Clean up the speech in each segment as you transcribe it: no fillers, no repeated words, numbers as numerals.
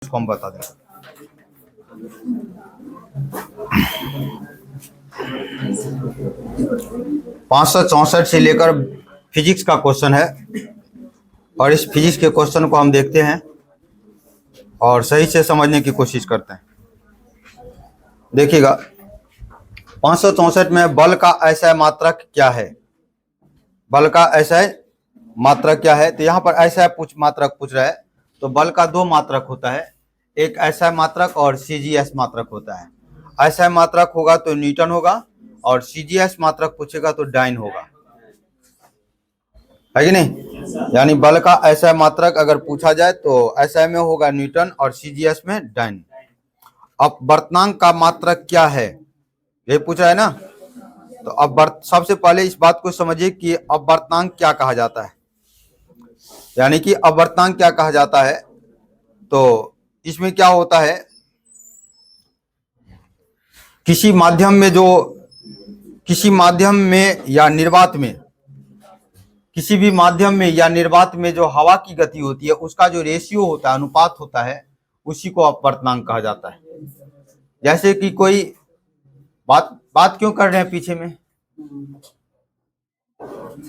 उसको हम बता दें। पाँच सौ 64 से लेकर फिजिक्स का क्वेश्चन है और इस फिजिक्स के क्वेश्चन को हम देखते हैं और सही से समझने की कोशिश करते हैं। देखिएगा 564 में बल का ऐसा मात्रक क्या है, बल का ऐसा मात्रक क्या है। तो यहाँ पर ऐसा मात्रक पूछ रहा है। तो बल का दो मात्रक होता है, एक ऐसा मात्रक और सीजीएस मात्रक होता है। ऐसा मात्रक होगा तो न्यूटन होगा और सीजीएस मात्रक पूछेगा तो डाइन होगा, है कि नहीं। यानी बल का ऐसा मात्रक अगर पूछा जाए तो ऐसा में होगा न्यूटन और सीजीएस में डाइन। अपवर्तनांक का मात्रक क्या है, ये पूछ रहा है ना। तो अब सबसे पहले इस बात को समझिए कि अपवर्तनांक क्या कहा जाता है, यानी कि अपवर्तनांक क्या कहा जाता है। तो इसमें क्या होता है, किसी माध्यम में या निर्वात में, किसी भी माध्यम में या निर्वात में जो हवा की गति होती है उसका जो रेशियो होता है, अनुपात होता है, उसी को अपवर्तनांक कहा जाता है। जैसे कि कोई बात क्यों कर रहे हैं पीछे में,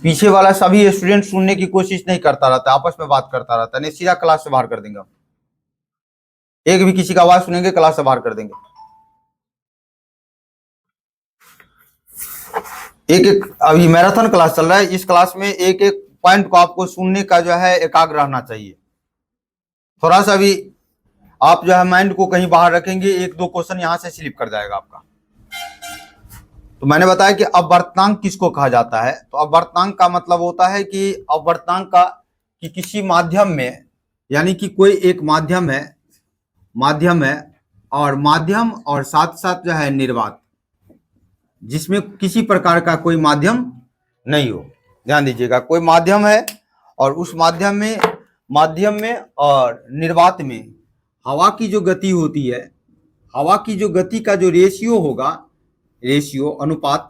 पीछे वाला सभी स्टूडेंट सुनने की कोशिश नहीं करता रहता, आपस में बात करता रहता है। नहीं, सीधा क्लास से बाहर कर देंगे, एक भी किसी का आवाज सुनेंगे क्लास से बाहर कर देंगे। एक अभी मैराथन क्लास चल रहा है, इस क्लास में एक एक पॉइंट को आपको सुनने का जो है एकाग्र रहना चाहिए। थोड़ा सा भी आप जो है माइंड को कहीं बाहर रखेंगे, एक दो क्वेश्चन यहां से स्लिप कर जाएगा आपका। तो मैंने बताया कि अपवर्तनांक किसको कहा जाता है। तो अपवर्तनांक का मतलब होता है कि अपवर्तनांक का कि किसी माध्यम में, यानी कि कोई एक माध्यम है और माध्यम और साथ साथ जो है निर्वात, जिसमें किसी प्रकार का कोई माध्यम नहीं हो। ध्यान दीजिएगा, कोई माध्यम है और उस माध्यम में और निर्वात में हवा की जो गति होती है, हवा की जो गति का जो रेशियो होगा, रेशियो अनुपात,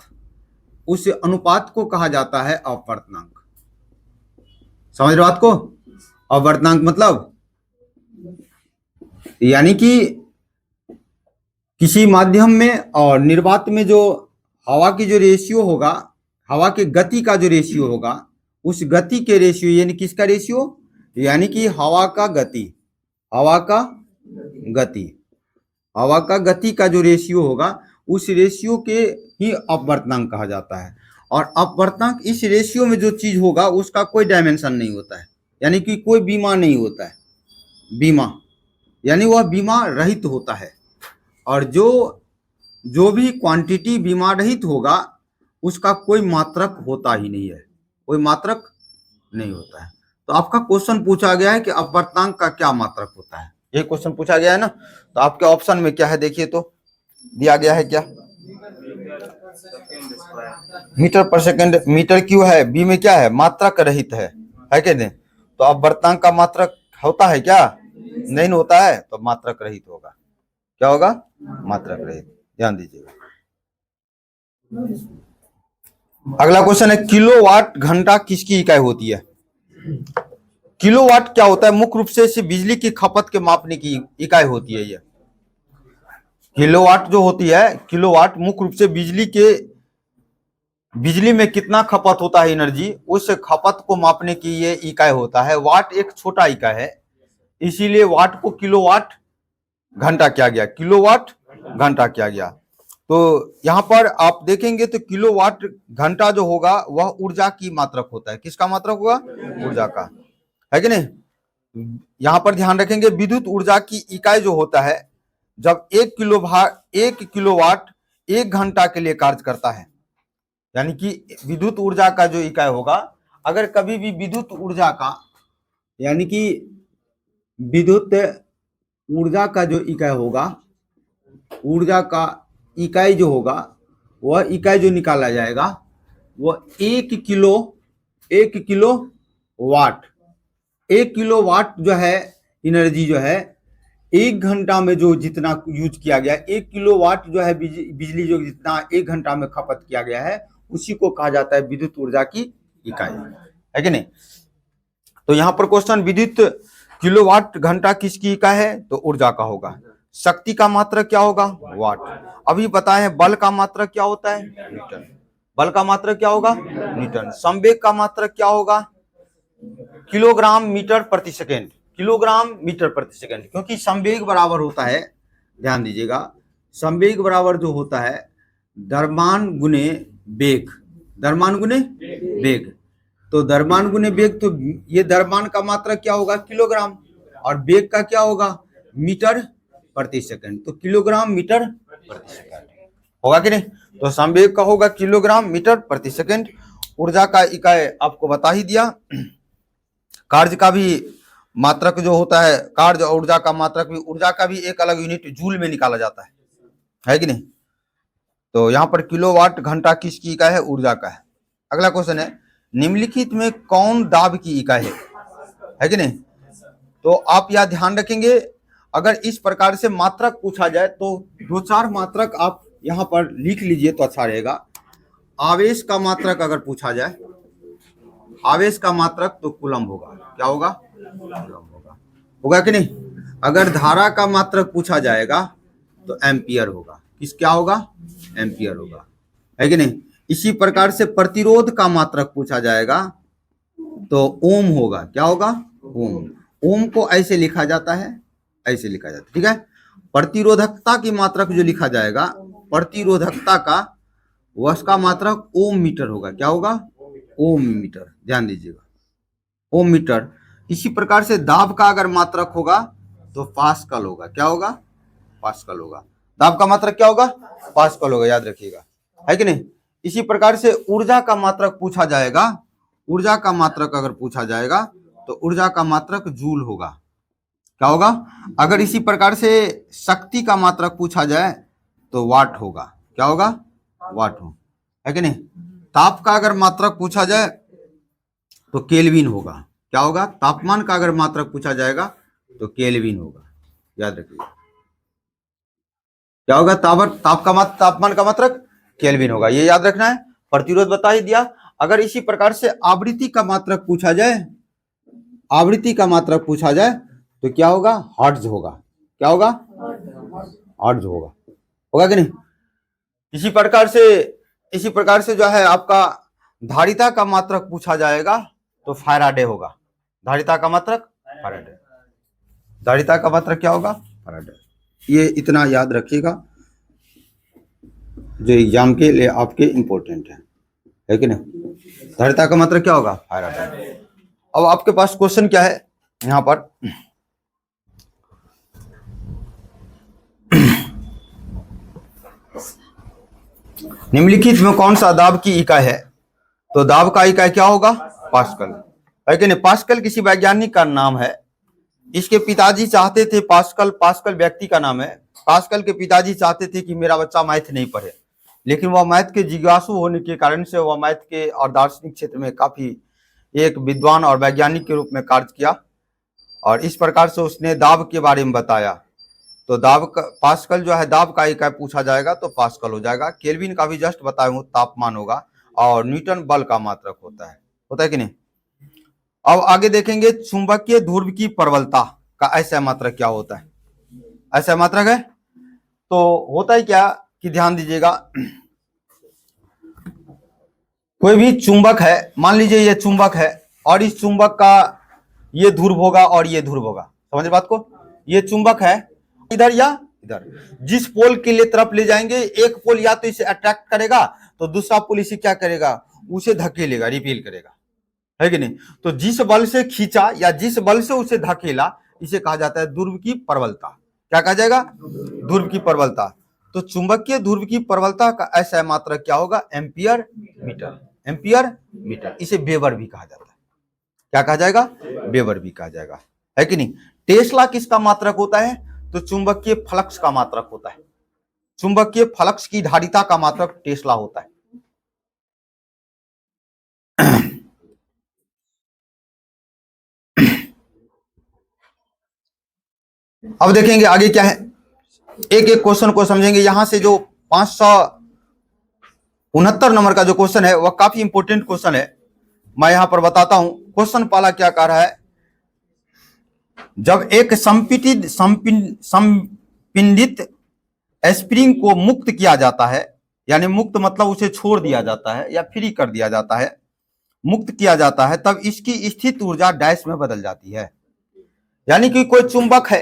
उस अनुपात को कहा जाता है अपवर्तनांक। समझ रहे हो बात को। अपवर्तनांक मतलब यानी कि किसी माध्यम में और निर्वात में जो हवा की जो रेशियो होगा, हवा के गति का जो रेशियो होगा, उस गति के रेशियो, यानी किसका रेशियो, यानी कि हवा का गति का जो रेशियो होगा, उस रेशियो के ही अपवर्तनांक कहा जाता है। और अपवर्तनांक इस रेशियो में जो चीज होगा उसका कोई डायमेंशन नहीं होता है, यानी कि कोई बीमा नहीं होता है। बीमा यानी वह बीमा रहित होता है, और जो भी क्वांटिटी बीमा रहित होगा उसका कोई मात्रक होता ही नहीं है, कोई मात्रक नहीं होता है। तो आपका क्वेश्चन पूछा गया है कि अपवर्तनांक का क्या मात्रक होता है, ये क्वेश्चन पूछा गया है ना। तो आपके ऑप्शन में क्या है, देखिए तो दिया गया है क्या, मीटर पर सेकंड। मीटर क्यों है, बी में क्या है, मात्रक रहित है कि नहीं। तो अपवर्तनांक का मात्रक होता है क्या, नहीं होता है, तो मात्रक रहित होगा। क्या होगा, मात्रक रहित। ध्यान दीजिएगा। अगला क्वेश्चन है, किलोवाट घंटा किसकी इकाई होती है। किलोवाट क्या होता है, मुख्य रूप से इसे बिजली की खपत के मापने की इकाई होती है। ये किलोवाट जो होती है, किलोवाट मुख्य रूप से बिजली में कितना खपत होता है एनर्जी, उस खपत को मापने की ये इकाई होता है। वाट एक छोटा इकाई है, इसीलिए वाट को किलोवाट घंटा किया गया, किलोवाट घंटा किया गया। तो यहां पर आप देखेंगे तो किलोवाट घंटा जो होगा वह ऊर्जा की मात्रक होता है। किसका मात्रक होगा, ऊर्जा का, है कि नहीं। यहां पर ध्यान रखेंगे, विद्युत ऊर्जा की इकाई जो होता है, जब 1 किलोवाट 1 घंटा के लिए कार्य करता है, यानी कि विद्युत ऊर्जा का जो इकाई होगा, अगर कभी भी विद्युत ऊर्जा का, यानी कि विद्युत ऊर्जा का जो इकाई होगा, ऊर्जा का इकाई जो होगा, वह इकाई जो निकाला जाएगा वह 1 किलो वाट जो है एनर्जी जो है 1 घंटा में जो जितना यूज किया गया, 1 किलो वाट जो है बिजली जो जितना 1 घंटा में खपत किया गया है, उसी को कहा जाता है विद्युत ऊर्जा की इकाई, है कि नहीं। तो यहाँ पर क्वेश्चन, विद्युत किलोवाट घंटा किसकी इकाई है? तो ऊर्जा का होगा। शक्ति का मात्रक क्या होगा? वाट। अभी बताएं बल का मात्रक क्या होता है? न्यूटन। बल का मात्रक क्या होगा? न्यूटन। संवेग का मात्रक क्या होगा? किलोग्राम मीटर प्रति सेकेंड। किलोग्राम मीटर प्रति सेकेंड, क्योंकि संवेग बराबर होता है, ध्यान दीजिएगा, संवेग बराबर जो होता है द्रव्यमान गुने वेग। द्रव्यमान गुने वेग। तो द्रव्यमान गुने वेग, तो ये द्रव्यमान का मात्रक क्या होगा? किलोग्राम। और वेग का क्या होगा? मीटर प्रति सेकंड। तो किलोग्राम मीटर प्रति सेकंड होगा कि नहीं? तो संवेग का होगा किलोग्राम मीटर प्रति सेकंड। ऊर्जा का इकाई आपको बता ही दिया। कार्य का भी मात्रक जो होता है, कार्य और ऊर्जा का मात्रक भी, ऊर्जा का भी एक अलग यूनिट जूल में निकाला जाता है कि नहीं? तो यहाँ पर किलोवाट घंटा किसकी इकाई है? ऊर्जा का है। अगला क्वेश्चन है, निम्नलिखित में कौन दाब की इकाई है कि नहीं? तो आप यह ध्यान रखेंगे, अगर इस प्रकार से मात्रक पूछा जाए तो दो चार मात्रक आप यहाँ पर लिख लीजिए तो अच्छा रहेगा। आवेश का मात्रक अगर पूछा जाए, आवेश का मात्रक तो कूलम्ब होगा। क्या होगा? कूलम्ब होगा कि नहीं? अगर धारा का मात्रक पूछा जाएगा तो एम्पियर होगा। किस क्या होगा? एम्पियर होगा, है कि नहीं? इसी प्रकार से प्रतिरोध का मात्रक पूछा जाएगा तो ओम होगा। क्या होगा? ओम। ओम को ऐसे लिखा जाता है, ऐसे लिखा जाता है, ठीक है? प्रतिरोधकता की मात्रक जो लिखा जाएगा, प्रतिरोधकता का उसका मात्रक ओम मीटर होगा। क्या होगा? ओम मीटर, ध्यान दीजिएगा, ओम मीटर। इसी प्रकार से दाब का अगर मात्रक होगा तो पास्कल होगा। क्या होगा? पास्कल होगा। दाब का मात्रक क्या होगा? पास्कल होगा, याद रखिएगा, है कि नहीं? इसी प्रकार से ऊर्जा का मात्रक पूछा जाएगा, ऊर्जा का मात्रक अगर पूछा जाएगा तो ऊर्जा का मात्रक जूल होगा। क्या होगा? अगर इसी प्रकार से शक्ति का मात्रक पूछा जाए तो वाट होगा। क्या होगा? वाट हो, है कि नहीं? ताप का अगर मात्रक पूछा जाए तो केल्विन होगा। क्या होगा? तापमान का अगर मात्रक पूछा जाएगा तो केल्विन होगा, याद रखिए। क्या होगा? तापमान का मात्रक केल्विन होगा, ये याद रखना है। प्रतिरोध बता ही दिया। अगर इसी प्रकार से आवृत्ति का मात्रक पूछा जाए, आवृत्ति का मात्रक पूछा जाए तो क्या होगा? हर्ट्ज होगा। क्या होगा? हर्ट्ज होगा, होगा कि नहीं? इसी प्रकार से जो है आपका धारिता का मात्रक पूछा जाएगा तो फैराडे होगा। धारिता का मात्रक फैराडे। धारिता का मात्रक क्या होगा? फैराडे। ये इतना याद रखिएगा जो एग्जाम के लिए आपके इंपॉर्टेंट है कि नहीं? धारिता का मात्रक क्या होगा? फैराडे। अब आपके पास क्वेश्चन क्या है यहाँ पर? निम्नलिखित में कौन सा दाब की इकाई है? तो दाब का इकाई क्या होगा? पास्कल, है कि नहीं? पास्कल किसी वैज्ञानिक का नाम है। इसके पिताजी चाहते थे, पास्कल व्यक्ति का नाम है। पास्कल के पिताजी चाहते थे कि मेरा बच्चा मैथ नहीं पढ़े, लेकिन वह मैथ के जिज्ञासु होने के कारण से वह मैथ के और दार्शनिक क्षेत्र में काफी एक विद्वान और वैज्ञानिक के रूप में कार्य किया, और इस प्रकार से उसने दाब के बारे में बताया। तो दाब का पास्कल जो है, दाब का इकाई पूछा जाएगा तो पास्कल हो जाएगा। केल्विन का भी जस्ट बताया हूं, तापमान होगा। और न्यूटन बल का मात्रक होता है कि नहीं? अब आगे देखेंगे, चुंबकीय ध्रुव की प्रबलता का ऐसा मात्रक क्या होता है? ऐसा मात्रक है तो होता है क्या कि ध्यान दीजिएगा, कोई भी चुंबक है, मान लीजिए ये चुंबक है और इस चुंबक का ये ध्रुव होगा और ये ध्रुव होगा। समझे बात को? ये चुंबक है इधर या इधर, जिस पोल के लिए तरफ ले जाएंगे, एक पोल या तो इसे अट्रैक्ट करेगा तो दूसरा पोल इसे क्या करेगा? उसे धकेलेगा, रिपेल करेगा, है कि नहीं? तो जिस बल से खींचा या जिस बल से उसे धकेला, इसे कहा जाता है ध्रुव की प्रबलता। क्या कहा जाएगा? ध्रुव की प्रबलता। तो चुंबकीय ध्रुव की प्रबलता का ऐसा मात्रक क्या होगा? Ampere metre. Ampere metre. इसे वेबर भी कहा जाता है। क्या कहा जाएगा? वेबर भी कहा जाएगा, है कि नहीं? टेस्ला किसका मात्रक होता है? तो चुंबकीय फ्लक्स का मात्रक होता है। चुंबकीय फ्लक्स की धारिता का मात्रक टेस्ला होता है। अब देखेंगे आगे क्या है, एक एक क्वेश्चन को समझेंगे। यहां से जो 569 नंबर का जो क्वेश्चन है वह काफी इंपोर्टेंट क्वेश्चन है। मैं यहां पर बताता हूं। क्वेश्चन पहला क्या कह रहा है? जब एक संपिंडित स्प्रिंग को मुक्त किया जाता है, यानी मुक्त मतलब उसे छोड़ दिया जाता है या फ्री कर दिया जाता है, मुक्त किया जाता है, तब इसकी स्थित ऊर्जा डैश में बदल जाती है। यानी कि कोई चुंबक है,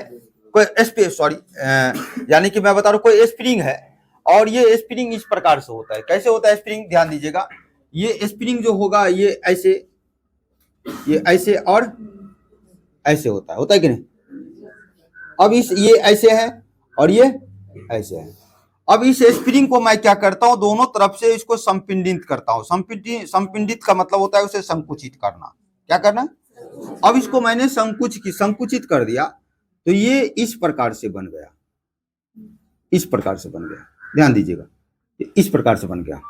यानी कि मैं बता रहा हूं कोई स्प्रिंग है और ये स्प्रिंग इस प्रकार से होता है। कैसे होता है स्प्रिंग, ध्यान दीजिएगा। ये स्प्रिंग जो होगा ये ऐसे और ऐसे होता है कि नहीं। अब ये ऐसे है और ये ऐसे है। अब इस स्प्रिंग को मैं क्या करता हूं, दोनों तरफ से इसको संपिंडित करता हूं। संपिंडित का मतलब होता है उसे संकुचित करना। क्या करना? अब इसको मैंने संकुचित कर दिया तो ये इस प्रकार से बन गया, इस प्रकार से बन गया। ध्यान दीजिएगा, इस प्रकार से बन गया।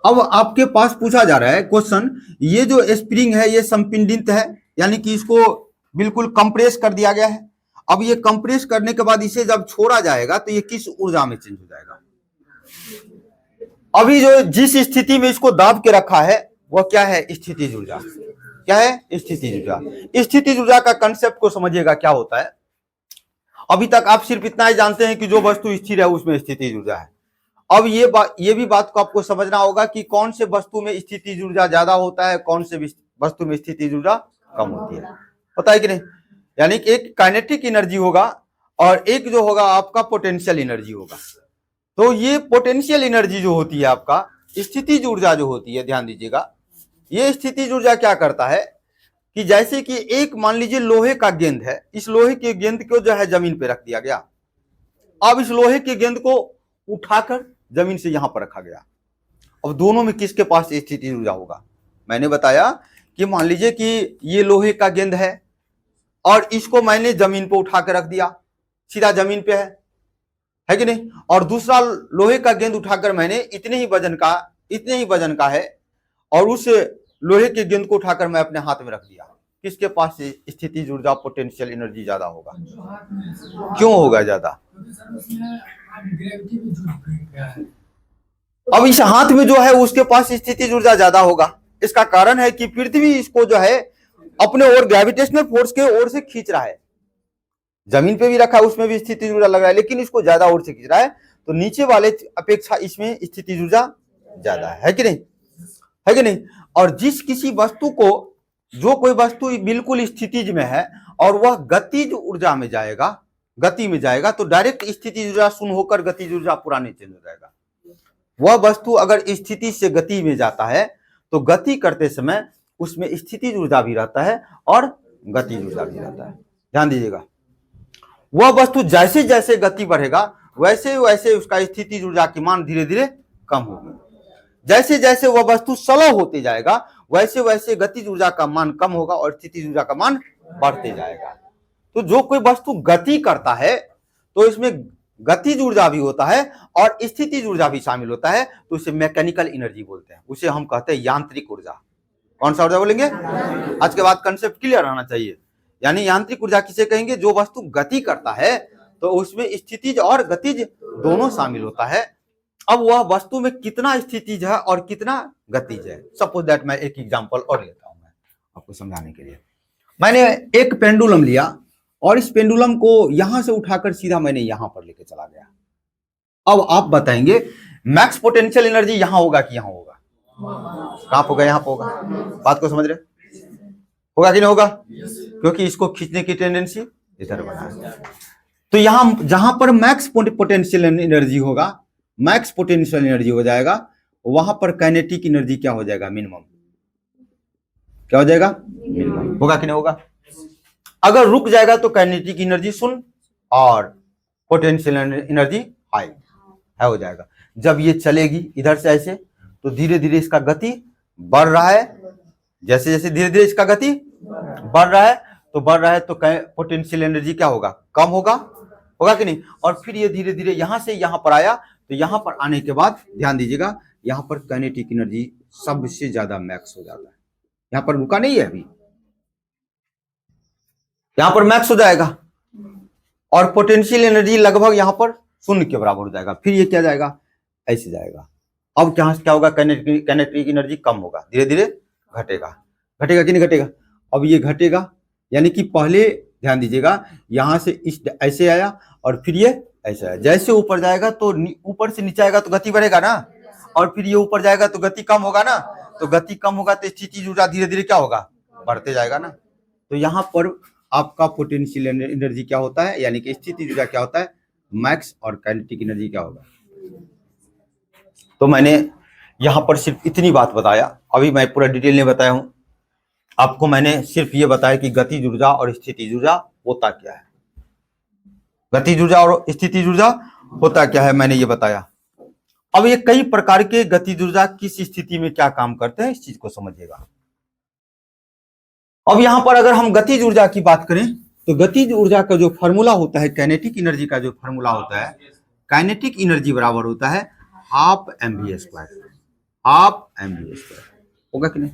अब आपके पास पूछा जा रहा है क्वेश्चन, ये जो स्प्रिंग है ये संपिंडित है, यानी कि इसको बिल्कुल कंप्रेस कर दिया गया है। अब ये कंप्रेस करने के बाद इसे जब छोड़ा जाएगा तो ये किस ऊर्जा में चेंज हो जाएगा? अभी जो जिस स्थिति में इसको दाब के रखा है वह क्या है? स्थितिज ऊर्जा। क्या है? स्थितिज ऊर्जा। स्थितिज ऊर्जा का कंसेप्ट को समझिएगा क्या होता है। अभी तक आप सिर्फ इतना ही जानते हैं कि जो वस्तु स्थिर है उसमें स्थितिज ऊर्जा है। अब ये भी बात को आपको समझना होगा कि कौन से वस्तु में स्थितिज ऊर्जा ज्यादा होता है, कौन से वस्तु में स्थितिज ऊर्जा कम होती है। पता है कि नहीं? यानी कि एक काइनेटिक एनर्जी होगा और एक जो होगा आपका पोटेंशियल एनर्जी होगा। तो ये पोटेंशियल एनर्जी जो होती है आपका, स्थितिज ऊर्जा जो होती है, ध्यान दीजिएगा, ये स्थितिज ऊर्जा क्या करता है कि जैसे कि एक मान लीजिए लोहे का गेंद है, इस लोहे के गेंद को जो है जमीन पे रख दिया गया। अब इस लोहे के गेंद को उठाकर जमीन से यहां पर रखा गया। अब दोनों में किसके पास स्थितिज ऊर्जा होगा? मैंने बताया कि मान लीजिए कि ये लोहे का गेंद है और इसको मैंने जमीन पे उठा के रख दिया, सीधा जमीन पे है कि नहीं। और दूसरा लोहे का गेंद उठाकर मैंने इतने ही वजन का है और उस लोहे के गेंद को उठाकर मैं अपने हाथ में रख दिया। किसके पास स्थितिज ऊर्जा, पोटेंशियल एनर्जी ज्यादा होगा? क्यों होगा ज्यादा? अब इस हाथ में जो है उसके पास स्थितिज ऊर्जा ज्यादा होगा। इसका कारण है कि पृथ्वी इसको जो है अपने ओर ग्रेविटेशनल फोर्स के ओर से खींच रहा है। जमीन पे भी रखा है उसमें भी स्थितिज ऊर्जा लग रहा है, लेकिन इसको ज्यादा ओर से खींच रहा है, तो नीचे वाले अपेक्षा इसमें स्थितिज ऊर्जा ज्यादा है कि नहीं? है कि नहीं? और जिस किसी वस्तु को, जो कोई वस्तु बिल्कुल स्थितिज में है और वह गतिज ऊर्जा में जाएगा, गति में जाएगा, तो डायरेक्ट स्थितिज ऊर्जा शून्य होकर गतिज ऊर्जा पूरा नहीं चेंज हो जाएगा। वह वस्तु अगर स्थिति से गति में जाता है तो गति करते समय उसमें स्थितिज ऊर्जा भी रहता है और गतिज ऊर्जा भी रहता है। ध्यान दीजिएगा, वह वस्तु जैसे जैसे गति बढ़ेगा वैसे वैसे उसका स्थितिज ऊर्जा की मान धीरे धीरे कम होगी। जैसे जैसे वह वस्तु स्लो होते जाएगा वैसे वैसे गतिज ऊर्जा का मान कम होगा और स्थितिज ऊर्जा का मान बढ़ते जाएगा। तो जो कोई वस्तु गति करता है तो इसमें गतिज ऊर्जा भी होता है और स्थितिज ऊर्जा भी शामिल होता है, तो उसे मैकेनिकल एनर्जी बोलते हैं। उसे हम कहते हैं यांत्रिक ऊर्जा। कौन सा ऊर्जा बोलेंगे? आज के बाद कंसेप्ट क्लियर रहना चाहिए। यानी यांत्रिक ऊर्जा किसे कहेंगे? जो वस्तु गति करता है तो उसमें स्थितिज और गतिज दोनों शामिल होता है। अब वह वस्तु में कितना स्थितिज है और कितना गतिज है, सपोज दैट मैं एक एग्जांपल और लेता हूं मैं आपको समझाने के लिए। मैंने एक पेंडुलम लिया और इस पेंडुलम को यहां से उठाकर सीधा मैंने यहां पर लेके चला गया। अब आप बताएंगे मैक्स पोटेंशियल एनर्जी यहां होगा कि यहां होगा? कहां होगा? यहां पर होगा। बात को समझ रहे? होगा कि नहीं होगा? क्योंकि इसको खींचने की टेंडेंसी इधर बना है। तो यहां जहां पर मैक्स पोटेंशियल एनर्जी होगा, मैक्स पोटेंशियल एनर्जी हो जाएगा, वहां पर काइनेटिक एनर्जी क्या हो जाएगा? मिनिमम। क्या हो जाएगा? मिनिमम। होगा कि नहीं होगा? अगर रुक जाएगा तो काइनेटिक एनर्जी शून्य और पोटेंशियल एनर्जी हाई है हो जाएगा। जब ये चलेगी इधर से ऐसे तो धीरे धीरे इसका गति बढ़ रहा है। जैसे जैसे धीरे धीरे इसका गति बढ़ रहा है तो पोटेंशियल एनर्जी क्या होगा? कम होगा। होगा कि नहीं? और फिर ये धीरे धीरे यहां से यहां पर आया, तो यहां पर आने के बाद ध्यान दीजिएगा, यहां पर काइनेटिक एनर्जी सबसे ज्यादा मैक्स हो जाता है। यहां पर रुका नहीं है अभी, यहां पर मैक्स हो जाएगा और पोटेंशियल एनर्जी लगभग यहां पर शून्य के बराबर हो जाएगा। फिर ये क्या जाएगा? ऐसे जाएगा। अब क्या होगा? काइनेटिक एनर्जी कम होगा, धीरे धीरे घटेगा। घटेगा कि नहीं घटेगा? अब ये घटेगा, यानी कि पहले ध्यान दीजिएगा, यहां से इस ऐसे आया और फिर ये ऐसे आया। जैसे ऊपर जाएगा तो ऊपर से नीचे आएगा तो गति बढ़ेगा ना, और फिर ये ऊपर जाएगा तो गति कम होगा ना। तो गति कम होगा तो स्थितिज ऊर्जा धीरे धीरे क्या होगा, बढ़ते जाएगा ना। तो यहाँ पर आपका पोटेंशियल एनर्जी क्या होता है, यानी कि स्थितिज ऊर्जा क्या होता है, मैक्स, और काइनेटिक एनर्जी क्या होगा। तो मैंने यहाँ पर सिर्फ इतनी बात बताया, अभी मैं पूरा डिटेल नहीं बताया हूं आपको, मैंने सिर्फ ये बताया कि गतिज ऊर्जा और स्थितिज ऊर्जा होता क्या है, गतिज ऊर्जा और स्थितिज ऊर्जा होता क्या है, मैंने ये बताया। अब ये कई प्रकार के गतिज ऊर्जा किस स्थिति में क्या काम करते हैं, इस चीज को समझिएगा। अब यहां पर अगर हम गतिज ऊर्जा की बात करें तो गतिज ऊर्जा का जो फॉर्मूला होता है, काइनेटिक एनर्जी का जो फॉर्मूला होता है, काइनेटिक एनर्जी बराबर होता है हाफ mv², हाफ mv², होगा कि नहीं।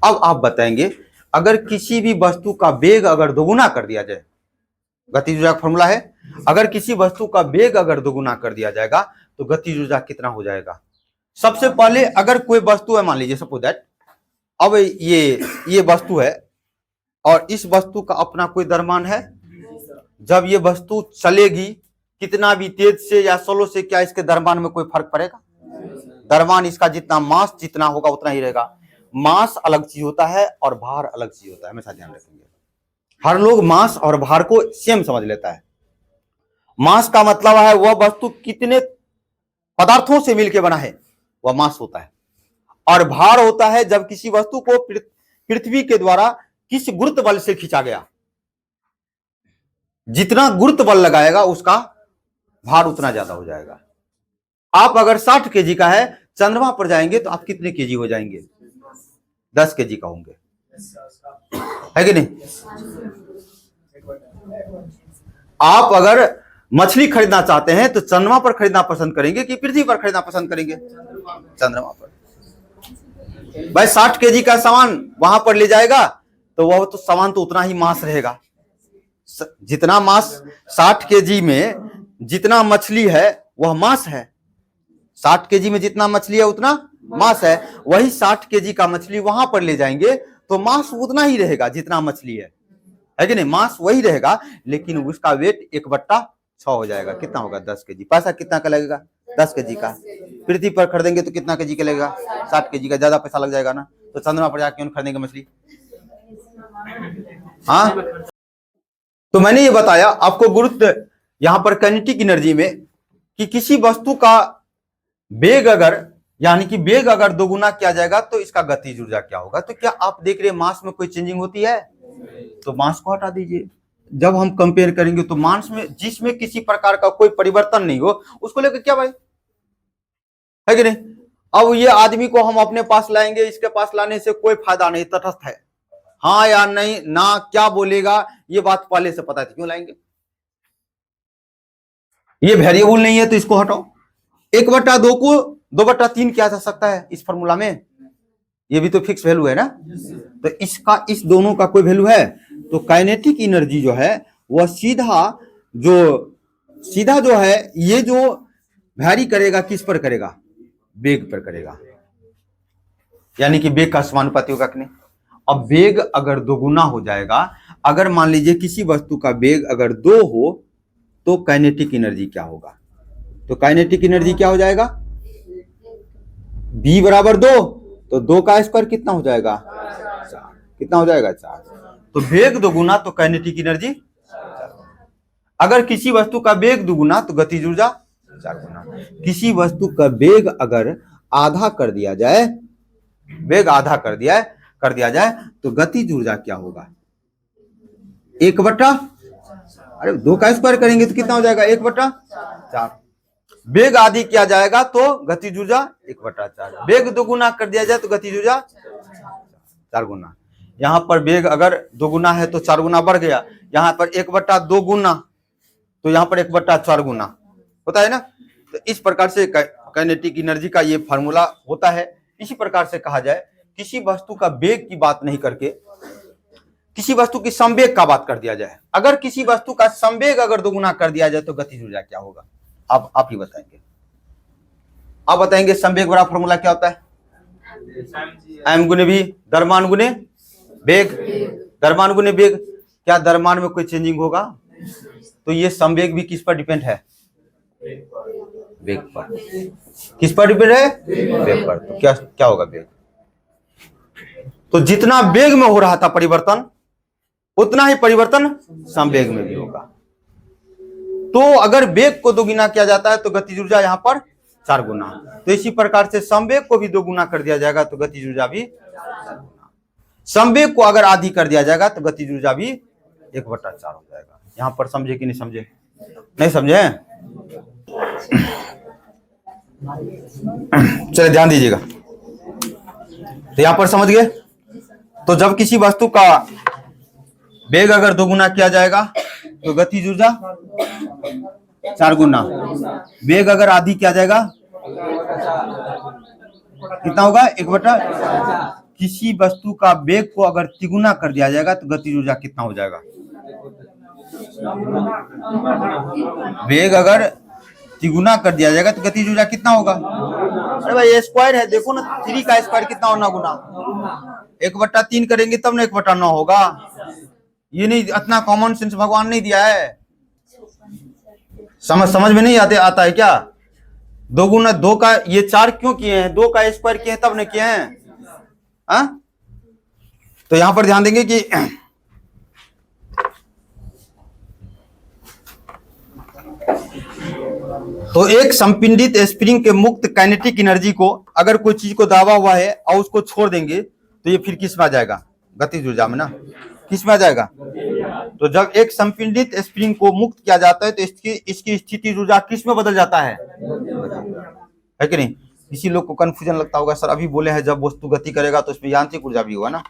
अब आप बताएंगे अगर किसी भी वस्तु का वेग अगर दोगुना कर दिया जाए, गतिज ऊर्जा का फॉर्मूला है, अगर किसी वस्तु का वेग अगर दोगुना कर दिया जाएगा तो गतिज ऊर्जा कितना हो जाएगा। सबसे पहले अगर कोई वस्तु है, मान लीजिए सपोज दैट, अब ये वस्तु है और इस वस्तु का अपना कोई द्रव्यमान है, जब ये वस्तु चलेगी कितना भी तेज से या स्लो से, क्या इसके द्रव्यमान में कोई फर्क पड़ेगा। द्रव्यमान इसका जितना मास जितना होगा उतना ही रहेगा। मास अलग चीज होता है और भार अलग चीज होता है, हमेशा ध्यान रखेंगे। हर लोग मास और भार को सेम समझ लेता है। मास का मतलब है वह वस्तु कितने पदार्थों से मिलकर बना है, वह मास होता है। और भार होता है जब किसी वस्तु को पृथ्वी के द्वारा किस गुरुत्व बल से खींचा गया, जितना गुरुत्व बल लगाएगा उसका भार उतना ज्यादा हो जाएगा। आप अगर 60 केजी का है, चंद्रमा पर जाएंगे तो आप कितने केजी हो जाएंगे, 10 केजी का होंगे, है कि नहीं। आप अगर मछली खरीदना चाहते हैं तो चंद्रमा पर खरीदना पसंद करेंगे कि पृथ्वी पर खरीदना पसंद करेंगे, चंद्रमा पर। भाई 60 केजी का सामान वहां पर ले जाएगा तो वह तो सामान तो उतना ही मास रहेगा, जितना मास 60 केजी में जितना मछली है वह मास है। 60 केजी में जितना मछली है उतना मास है। वही 60 केजी का मछली वहां पर ले जाएंगे तो मास उतना ही रहेगा जितना मछली है कि नहीं, मास वही रहेगा, लेकिन उसका वेट 1/6 हो जाएगा। कितना होगा, 10 केजी। पैसा कितना का लगेगा, 10 केजी का। पृथ्वी पर खरीदेंगे तो कितना केजी का लगेगा, 60 केजी का, ज्यादा पैसा लग जाएगा ना। तो चंद्रमा पर जाके खरीदेंगे मछली। हाँ, तो मैंने ये बताया आपको गुरुत्व यहां पर काइनेटिक एनर्जी में कि किसी वस्तु का वेग अगर, यानी कि वेग अगर दोगुना किया जाएगा तो इसका गतिज ऊर्जा क्या होगा। तो क्या आप देख रहे हैं मास में कोई चेंजिंग होती है, तो मास को हटा दीजिए। जब हम कंपेयर करेंगे तो मास में जिसमें किसी प्रकार का कोई परिवर्तन नहीं हो उसको लेकर क्या भाई, है कि नहीं। अब ये आदमी को हम अपने पास लाएंगे, इसके पास लाने से कोई फायदा नहीं, तटस्थ है, हाँ या नहीं, ना क्या बोलेगा ये बात पहले से पता थी, क्यों लाएंगे। ये वेरिएबल नहीं है तो इसको हटाओ। 1/2 को 2/3 किया जा सकता है इस फॉर्मूला में, ये भी तो फिक्स वैल्यू है ना। तो इसका इस दोनों का कोई वैल्यू है। तो काइनेटिक एनर्जी जो है वह सीधा जो है ये जो वैरी करेगा किस पर करेगा, वेग पर करेगा, यानी कि वेग का समानुपाती होगा कि नहीं। अब वेग अगर दोगुना हो जाएगा, अगर मान लीजिए किसी वस्तु का वेग अगर 2 हो तो काइनेटिक एनर्जी क्या होगा। तो काइनेटिक एनर्जी क्या हो जाएगा, v बराबर 2, तो 2 का स्क्वायर कितना हो जाएगा, 4। कितना हो जाएगा, 4। तो वेग दोगुना तो काइनेटिक एनर्जी 4। अगर किसी वस्तु का वेग दुगुना तो गतिज ऊर्जा 4 गुना। किसी वस्तु का वेग अगर आधा कर दिया जाए, वेग आधा कर दिया जाए तो गतिज ऊर्जा क्या होगा, 1/, अरे 2 का स्क्वायर करेंगे तो कितना हो जाएगा, 1/4। वेग आधी किया जाएगा तो गतिज ऊर्जा 1/4। वेग दोगुना कर दिया जाए तो गतिज ऊर्जा 4 गुना। यहां पर वेग अगर 2 गुना है तो 4 गुना बढ़ गया, यहां पर 1/2 गुना तो यहां पर 1/4 गुना होता है ना। तो इस प्रकार से काइनेटिक एनर्जी का ये फार्मूला होता है। इसी प्रकार से कहा जाए किसी वस्तु का वेग की बात नहीं करके किसी वस्तु की संवेग का बात कर दिया जाए। अगर किसी वस्तु का संवेग अगर 2 गुना कर दिया जाए तो गतिज ऊर्जा क्या होगा, आप ही बताएंगे। आप बताएंगे संवेग बड़ा फॉर्मूला क्या होता है, m गुने v, द्रव्यमान गुने वेग, द्रव्यमान गुने वेग। क्या द्रव्यमान में कोई चेंजिंग होगा? तो ये संवेग भी किस पर डिपेंड है? वेग पर। किस पर डिपेंड है? वेग पर। तो क्या क्या होगा? वेग। तो जितना वेग में हो रहा था परिवर्तन, उतना ही परिवर्तन संवेग में भी होगा। तो अगर वेग को 2 गुना किया जाता है तो गतिज ऊर्जा यहाँ पर 4 गुना। तो इसी प्रकार से संवेग को भी 2 गुना कर दिया जाएगा तो गतिज ऊर्जा भी 4 गुना। संवेग को अगर आधी कर दिया जाएगा तो गतिज ऊर्जा भी 1/4 हो जाएगा। यहाँ पर समझे कि नहीं समझे? नहीं समझे? चलिए ध्यान दीजिएगा। तो यहां पर समझ गए। तो जब किसी वस्तु का वेग अगर 2 गुना किया जाएगा तो गतिज ऊर्जा 4 गुना। वेग अगर आधी किया जाएगा कितना होगा? 1/4। किसी वस्तु का वेग को अगर तिगुना कर दिया जाएगा तो गतिज ऊर्जा कितना हो जाएगा? वेग अगर तिगुना कर दिया जाएगा तो गतिज ऊर्जा कितना होगा? अरे भाई ये स्क्वायर है, देखो ना, 3 का स्क्वायर कितना होना गुना? 1/3 करेंगे तब ना 1/9 होगा। ये नहीं, इतना कॉमन सेंस भगवान नहीं दिया है। समझ में नहीं आता है क्या? 2 गुना 2 का ये 4 क्यों किए हैं? 2 का स्क्वायर किए हैं तब नहीं किए हैं। तो यहां पर ध्यान देंगे कि तो एक संपिंडित स्प्रिंग के मुक्त काइनेटिक एनर्जी को अगर कोई चीज को दाबा हुआ है और उसको छोड़ देंगे तो ये फिर किस में आ जाएगा? गतिज ऊर्जा में ना। किस में आ जाएगा? तो जब एक संपिंडित स्प्रिंग को मुक्त किया जाता है तो इसकी स्थितिज ऊर्जा किस में बदल जाता है कि नहीं? किसी लोग को कंफ्यूजन लगता होगा, सर अभी बोले हैं जब वस्तु गति करेगा तो उसमें यांत्रिक ऊर्जा भी होगा ना।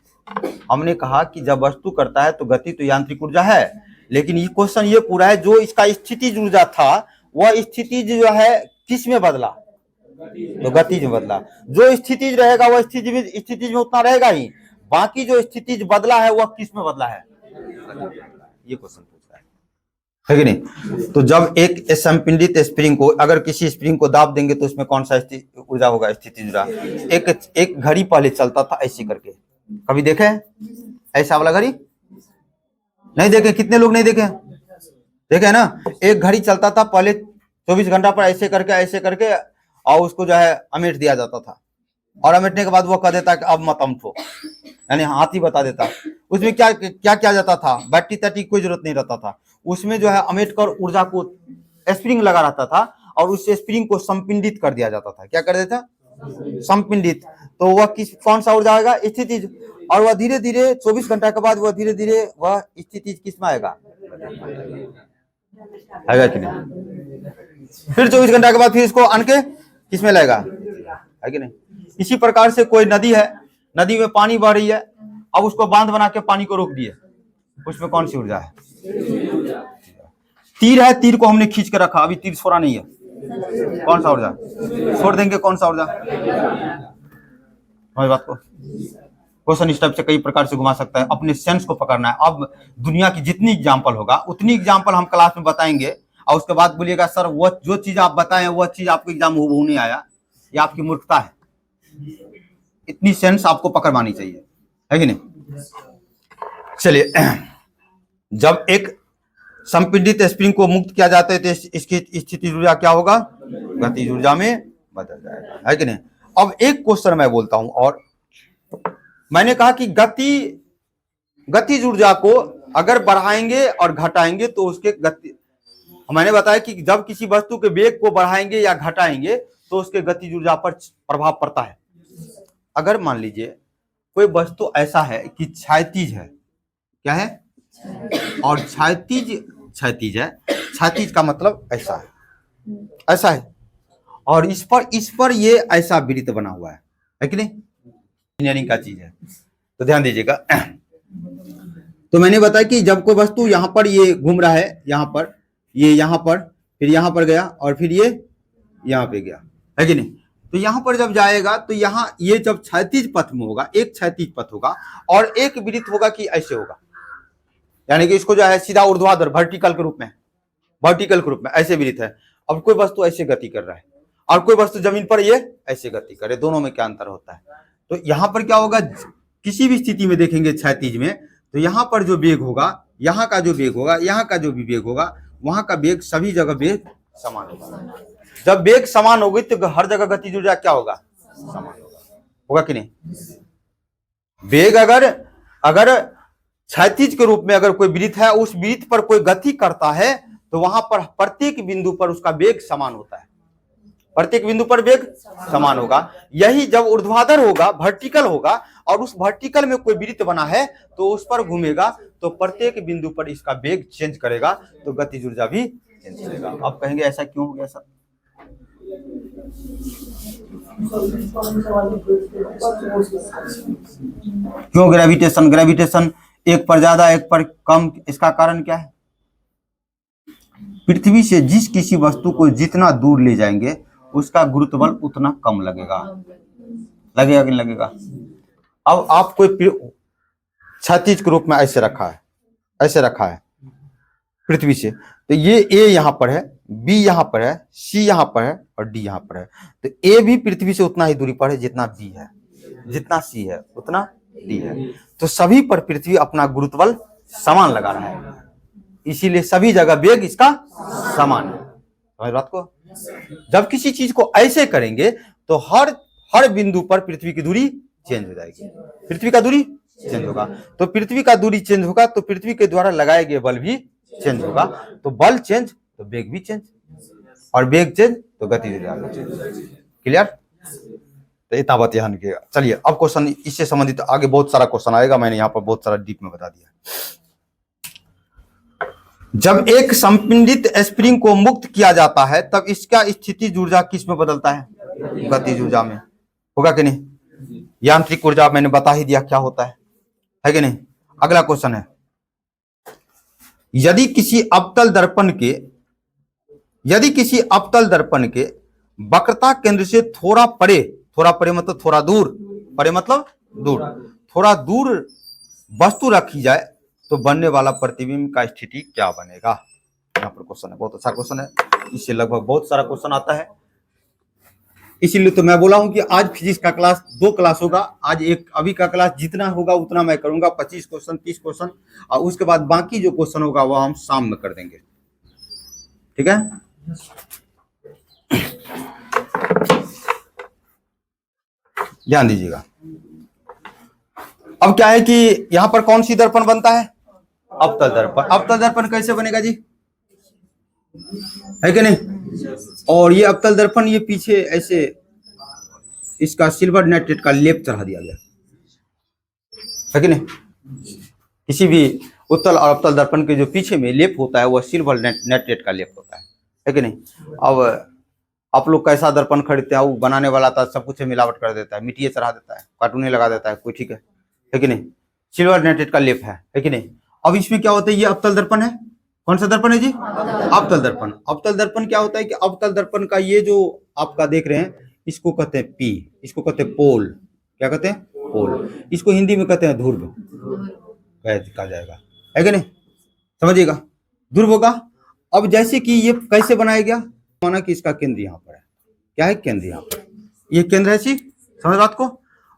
हमने कहा कि जब वस्तु करता है तो गति तो यांत्रिक ऊर्जा है, लेकिन ये क्वेश्चन ये पूरा है जो इसका स्थितिज ऊर्जा था वह स्थिति जो है किस में बदला? तो गतिज में बदला। जो स्थितिज रहेगा वह स्थितिज में उतना रहेगा ही, बाकी जो स्थितिज बदला है वह किस में बदला है? ये क्वेश्चन पूछता है कि नहीं? तो जब एक संपिंडित स्प्रिंग को अगर किसी स्प्रिंग को दाब देंगे तो उसमें कौन सा ऊर्जा होगा? स्थितिज ऊर्जा। एक घड़ी पहले चलता था ऐसे करके, कभी देखे ऐसा वाला घड़ी? नहीं देखे? कितने लोग नहीं देखे? देखे ना, एक घड़ी चलता था पहले 24 घंटा पर ऐसे करके और उसको जो है अमेट दिया जाता था, और अमेटने के बाद वो कह देता कि अब मत अमठो, यानी हाथ ही बता देता। उसमें क्या क्या किया जाता था? बैटरी तैटरी कोई जरूरत नहीं रहता था, उसमें जो है अमेट कर ऊर्जा को स्प्रिंग लगा रहता था और उस स्प्रिंग को संपिंडित कर दिया जाता था। क्या कर देता? संपिंडित। तो वह कौन सा ऊर्जा आएगा? स्थितिज। और वह धीरे धीरे 24 घंटा के बाद वह धीरे धीरे वह स्थितिज किस में आएगा? आएगा कि नहीं? फिर 24 घंटा के बाद फिर इसको आन के किस में लाएगा? है कि नहीं? इसी प्रकार से कोई नदी है, नदी में पानी बह रही है, अब उसको बांध बना के पानी को रोक दिए, उसमें कौन सी ऊर्जा है? तीर है, तीर को हमने खींच के रखा, अभी तीर छोड़ा नहीं है, कौन सा ऊर्जा? छोड़ देंगे, कौन सा ऊर्जा? हमारी बात को क्वेश्चन इस टाइप से कई प्रकार से घुमा सकता है, अपने सेंस को पकड़ना है। अब दुनिया की जितनी एग्जाम्पल होगा उतनी एग्जाम्पल हम क्लास में बताएंगे और उसके बाद बोलिएगा सर वो जो चीज आप बताएं वह चीज आपको एग्जाम हूबहू नहीं आया, ये आपकी मूर्खता है। इतनी सेंस आपको पकड़वानी चाहिए, है कि नहीं? चलिए, जब एक संपीड़ित स्प्रिंग को मुक्त किया जाता है तो इसकी स्थिति ऊर्जा क्या होगा? गतिज ऊर्जा में बदल जाएगा, है कि नहीं? अब एक क्वेश्चन मैं बोलता हूं, और मैंने कहा कि गतिज ऊर्जा को अगर बढ़ाएंगे और घटाएंगे तो उसके मैंने बताया कि जब किसी वस्तु के वेग को बढ़ाएंगे या घटाएंगे तो उसके गतिज ऊर्जा पर प्रभाव पड़ता है। अगर मान लीजिए कोई वस्तु ऐसा है कि क्षैतिज है, क्या है? और क्षैतिज है, क्षैतिज का मतलब ऐसा है, और इस पर ये ऐसा वृत्त बना हुआ है कि नहीं? इंजीनियरिंग का चीज है, तो ध्यान दीजिएगा। तो मैंने बताया कि जब कोई वस्तु यहाँ पर ये घूम रहा है, यहाँ पर ये, यहाँ पर, फिर यहाँ पर गया और फिर ये यहाँ पे गया, है कि नहीं? तो यहाँ पर जब जाएगा तो यहाँ ये जब क्षैतिज पथ में होगा, एक क्षैतिज पथ होगा और एक वृत्त होगा कि ऐसे होगा, यानी कि इसको जो है सीधा ऊर्ध्वाधर वर्टिकल के रूप में ऐसे वृत्त है। अब कोई वस्तु ऐसे गति कर रहा है और कोई वस्तु जमीन पर ये ऐसे गति करे, दोनों में क्या अंतर होता है? तो यहाँ पर क्या होगा? किसी भी स्थिति में देखेंगे क्षैतिज में तो यहाँ पर जो वेग होगा यहाँ का जो वेग होगा, यहाँ का जो भी वेग होगा, वहां का वेग, सभी जगह वेग समान होगा। जब वेग समान होगी तो हर जगह गतिज ऊर्जा क्या होगा? समान होगा कि नहीं? वेग अगर क्षैतिज के रूप में अगर कोई वृत्त है, उस वृत्त पर कोई गति करता है तो वहां पर प्रत्येक बिंदु पर उसका वेग समान होता है, प्रत्येक बिंदु पर वेग समान होगा। यही जब ऊर्ध्वाधर होगा, वर्टिकल होगा, और उस वर्टिकल में कोई वृत्त बना है तो उस पर घूमेगा तो प्रत्येक बिंदु पर इसका वेग चेंज करेगा, तो गतिज ऊर्जा भी चेंज करेगा। आप कहेंगे ऐसा क्यों हो गया सर? क्यों ग्रेविटेशन एक पर ज्यादा एक पर कम, इसका कारण क्या है? पृथ्वी से जिस किसी वस्तु को जितना दूर ले जाएंगे उसका गुरुत्व बल उतना कम लगेगा कि नहीं लगेगा? अब आप कोई क्षैतिज के रूप में ऐसे रखा है पृथ्वी से, तो ये ए यहाँ पर है, बी यहाँ पर है, सी यहाँ पर है और डी यहाँ पर है। तो ए भी पृथ्वी से उतना ही दूरी पर है जितना बी है, जितना सी है उतना डी है। तो सभी पर पृथ्वी अपना गुरुत्व बल समान लगा रहा है, इसीलिए सभी जगह वेग इसका समान है। समझ बात को? जब किसी चीज को ऐसे करेंगे तो हर बिंदु पर पृथ्वी की दूरी चेंज हो जाएगी, पृथ्वी का दूरी चेंज होगा। तो पृथ्वी का दूरी चेंज होगा तो पृथ्वी के द्वारा लगाए गए बल भी चेंज होगा। तो बल चेंज तो वेग भी चेंज, और वेग चेंज तो गति चेंज। क्लियर? तो इतना बात ध्यान रखिएगा। चलिए अब क्वेश्चन इससे संबंधित आगे बहुत सारा क्वेश्चन आएगा, मैंने यहाँ पर बहुत सारा डीप में बता दिया। जब एक संपीड़ित स्प्रिंग को मुक्त किया जाता है तब इसका स्थितिज ऊर्जा किस में बदलता है? गतिज ऊर्जा में। होगा कि नहीं? यांत्रिक ऊर्जा मैंने बता ही दिया क्या होता है कि नहीं? अगला क्वेश्चन है, यदि किसी अवतल दर्पण के वक्रता केंद्र से थोड़ा परे मतलब थोड़ा दूर, परे मतलब दूर, थोड़ा दूर वस्तु रखी जाए तो बनने वाला प्रतिबिंब का स्थिति क्या बनेगा? यहाँ पर क्वेश्चन है, बहुत अच्छा क्वेश्चन है, इससे लगभग बहुत सारा क्वेश्चन आता है। इसीलिए तो मैं बोला हूं कि आज फिजिक्स का क्लास 2 क्लास होगा। आज एक अभी का क्लास जितना होगा उतना मैं करूंगा, 25 क्वेश्चन 30 क्वेश्चन, और उसके बाद बाकी जो क्वेश्चन होगा वो हम शाम में कर देंगे। ठीक है? ध्यान दीजिएगा। अब क्या है कि यहां पर कौन सी दर्पण बनता है? अवतल दर्पण। अवतल दर्पण कैसे बनेगा जी? है कि नहीं? और ये अवतल दर्पण, ये पीछे ऐसे इसका सिल्वर नाइट्रेट का लेप चढ़ा दिया गया है कि नहीं? किसी भी उत्तल और अवतल दर्पण के जो पीछे में लेप होता है वह सिल्वर नाइट्रेट का लेप होता है कि नहीं? अब आप लोग कैसा दर्पण खरीदते हैं, वो बनाने वाला था सब कुछ मिलावट कर देता है, मिट्टी चढ़ा देता है, कार्टून लगा देता है कोई, ठीक है कि नहीं? सिल्वर नाइट्रेट का लेप है कि नहीं? अब इसमें क्या होता है, ये अवतल दर्पण है। कौन सा दर्पण है जी? अवतल दर्पण। अवतल दर्पण क्या होता है कि अवतल दर्पण का ये जो आपका देख रहे हैं इसको कहते हैं पी, इसको कहते हैं पोल। क्या कहते हैं? पोल। इसको हिंदी में कहते हैं ध्रुव कहा जाएगा, है कि नहीं? समझिएगा, ध्रुव होगा। अब जैसे कि ये कैसे बनाया गया, माना कि इसका केंद्र यहाँ पर है। क्या है? केंद्र यहाँ पर, ये केंद्र है सी, समझ बात को।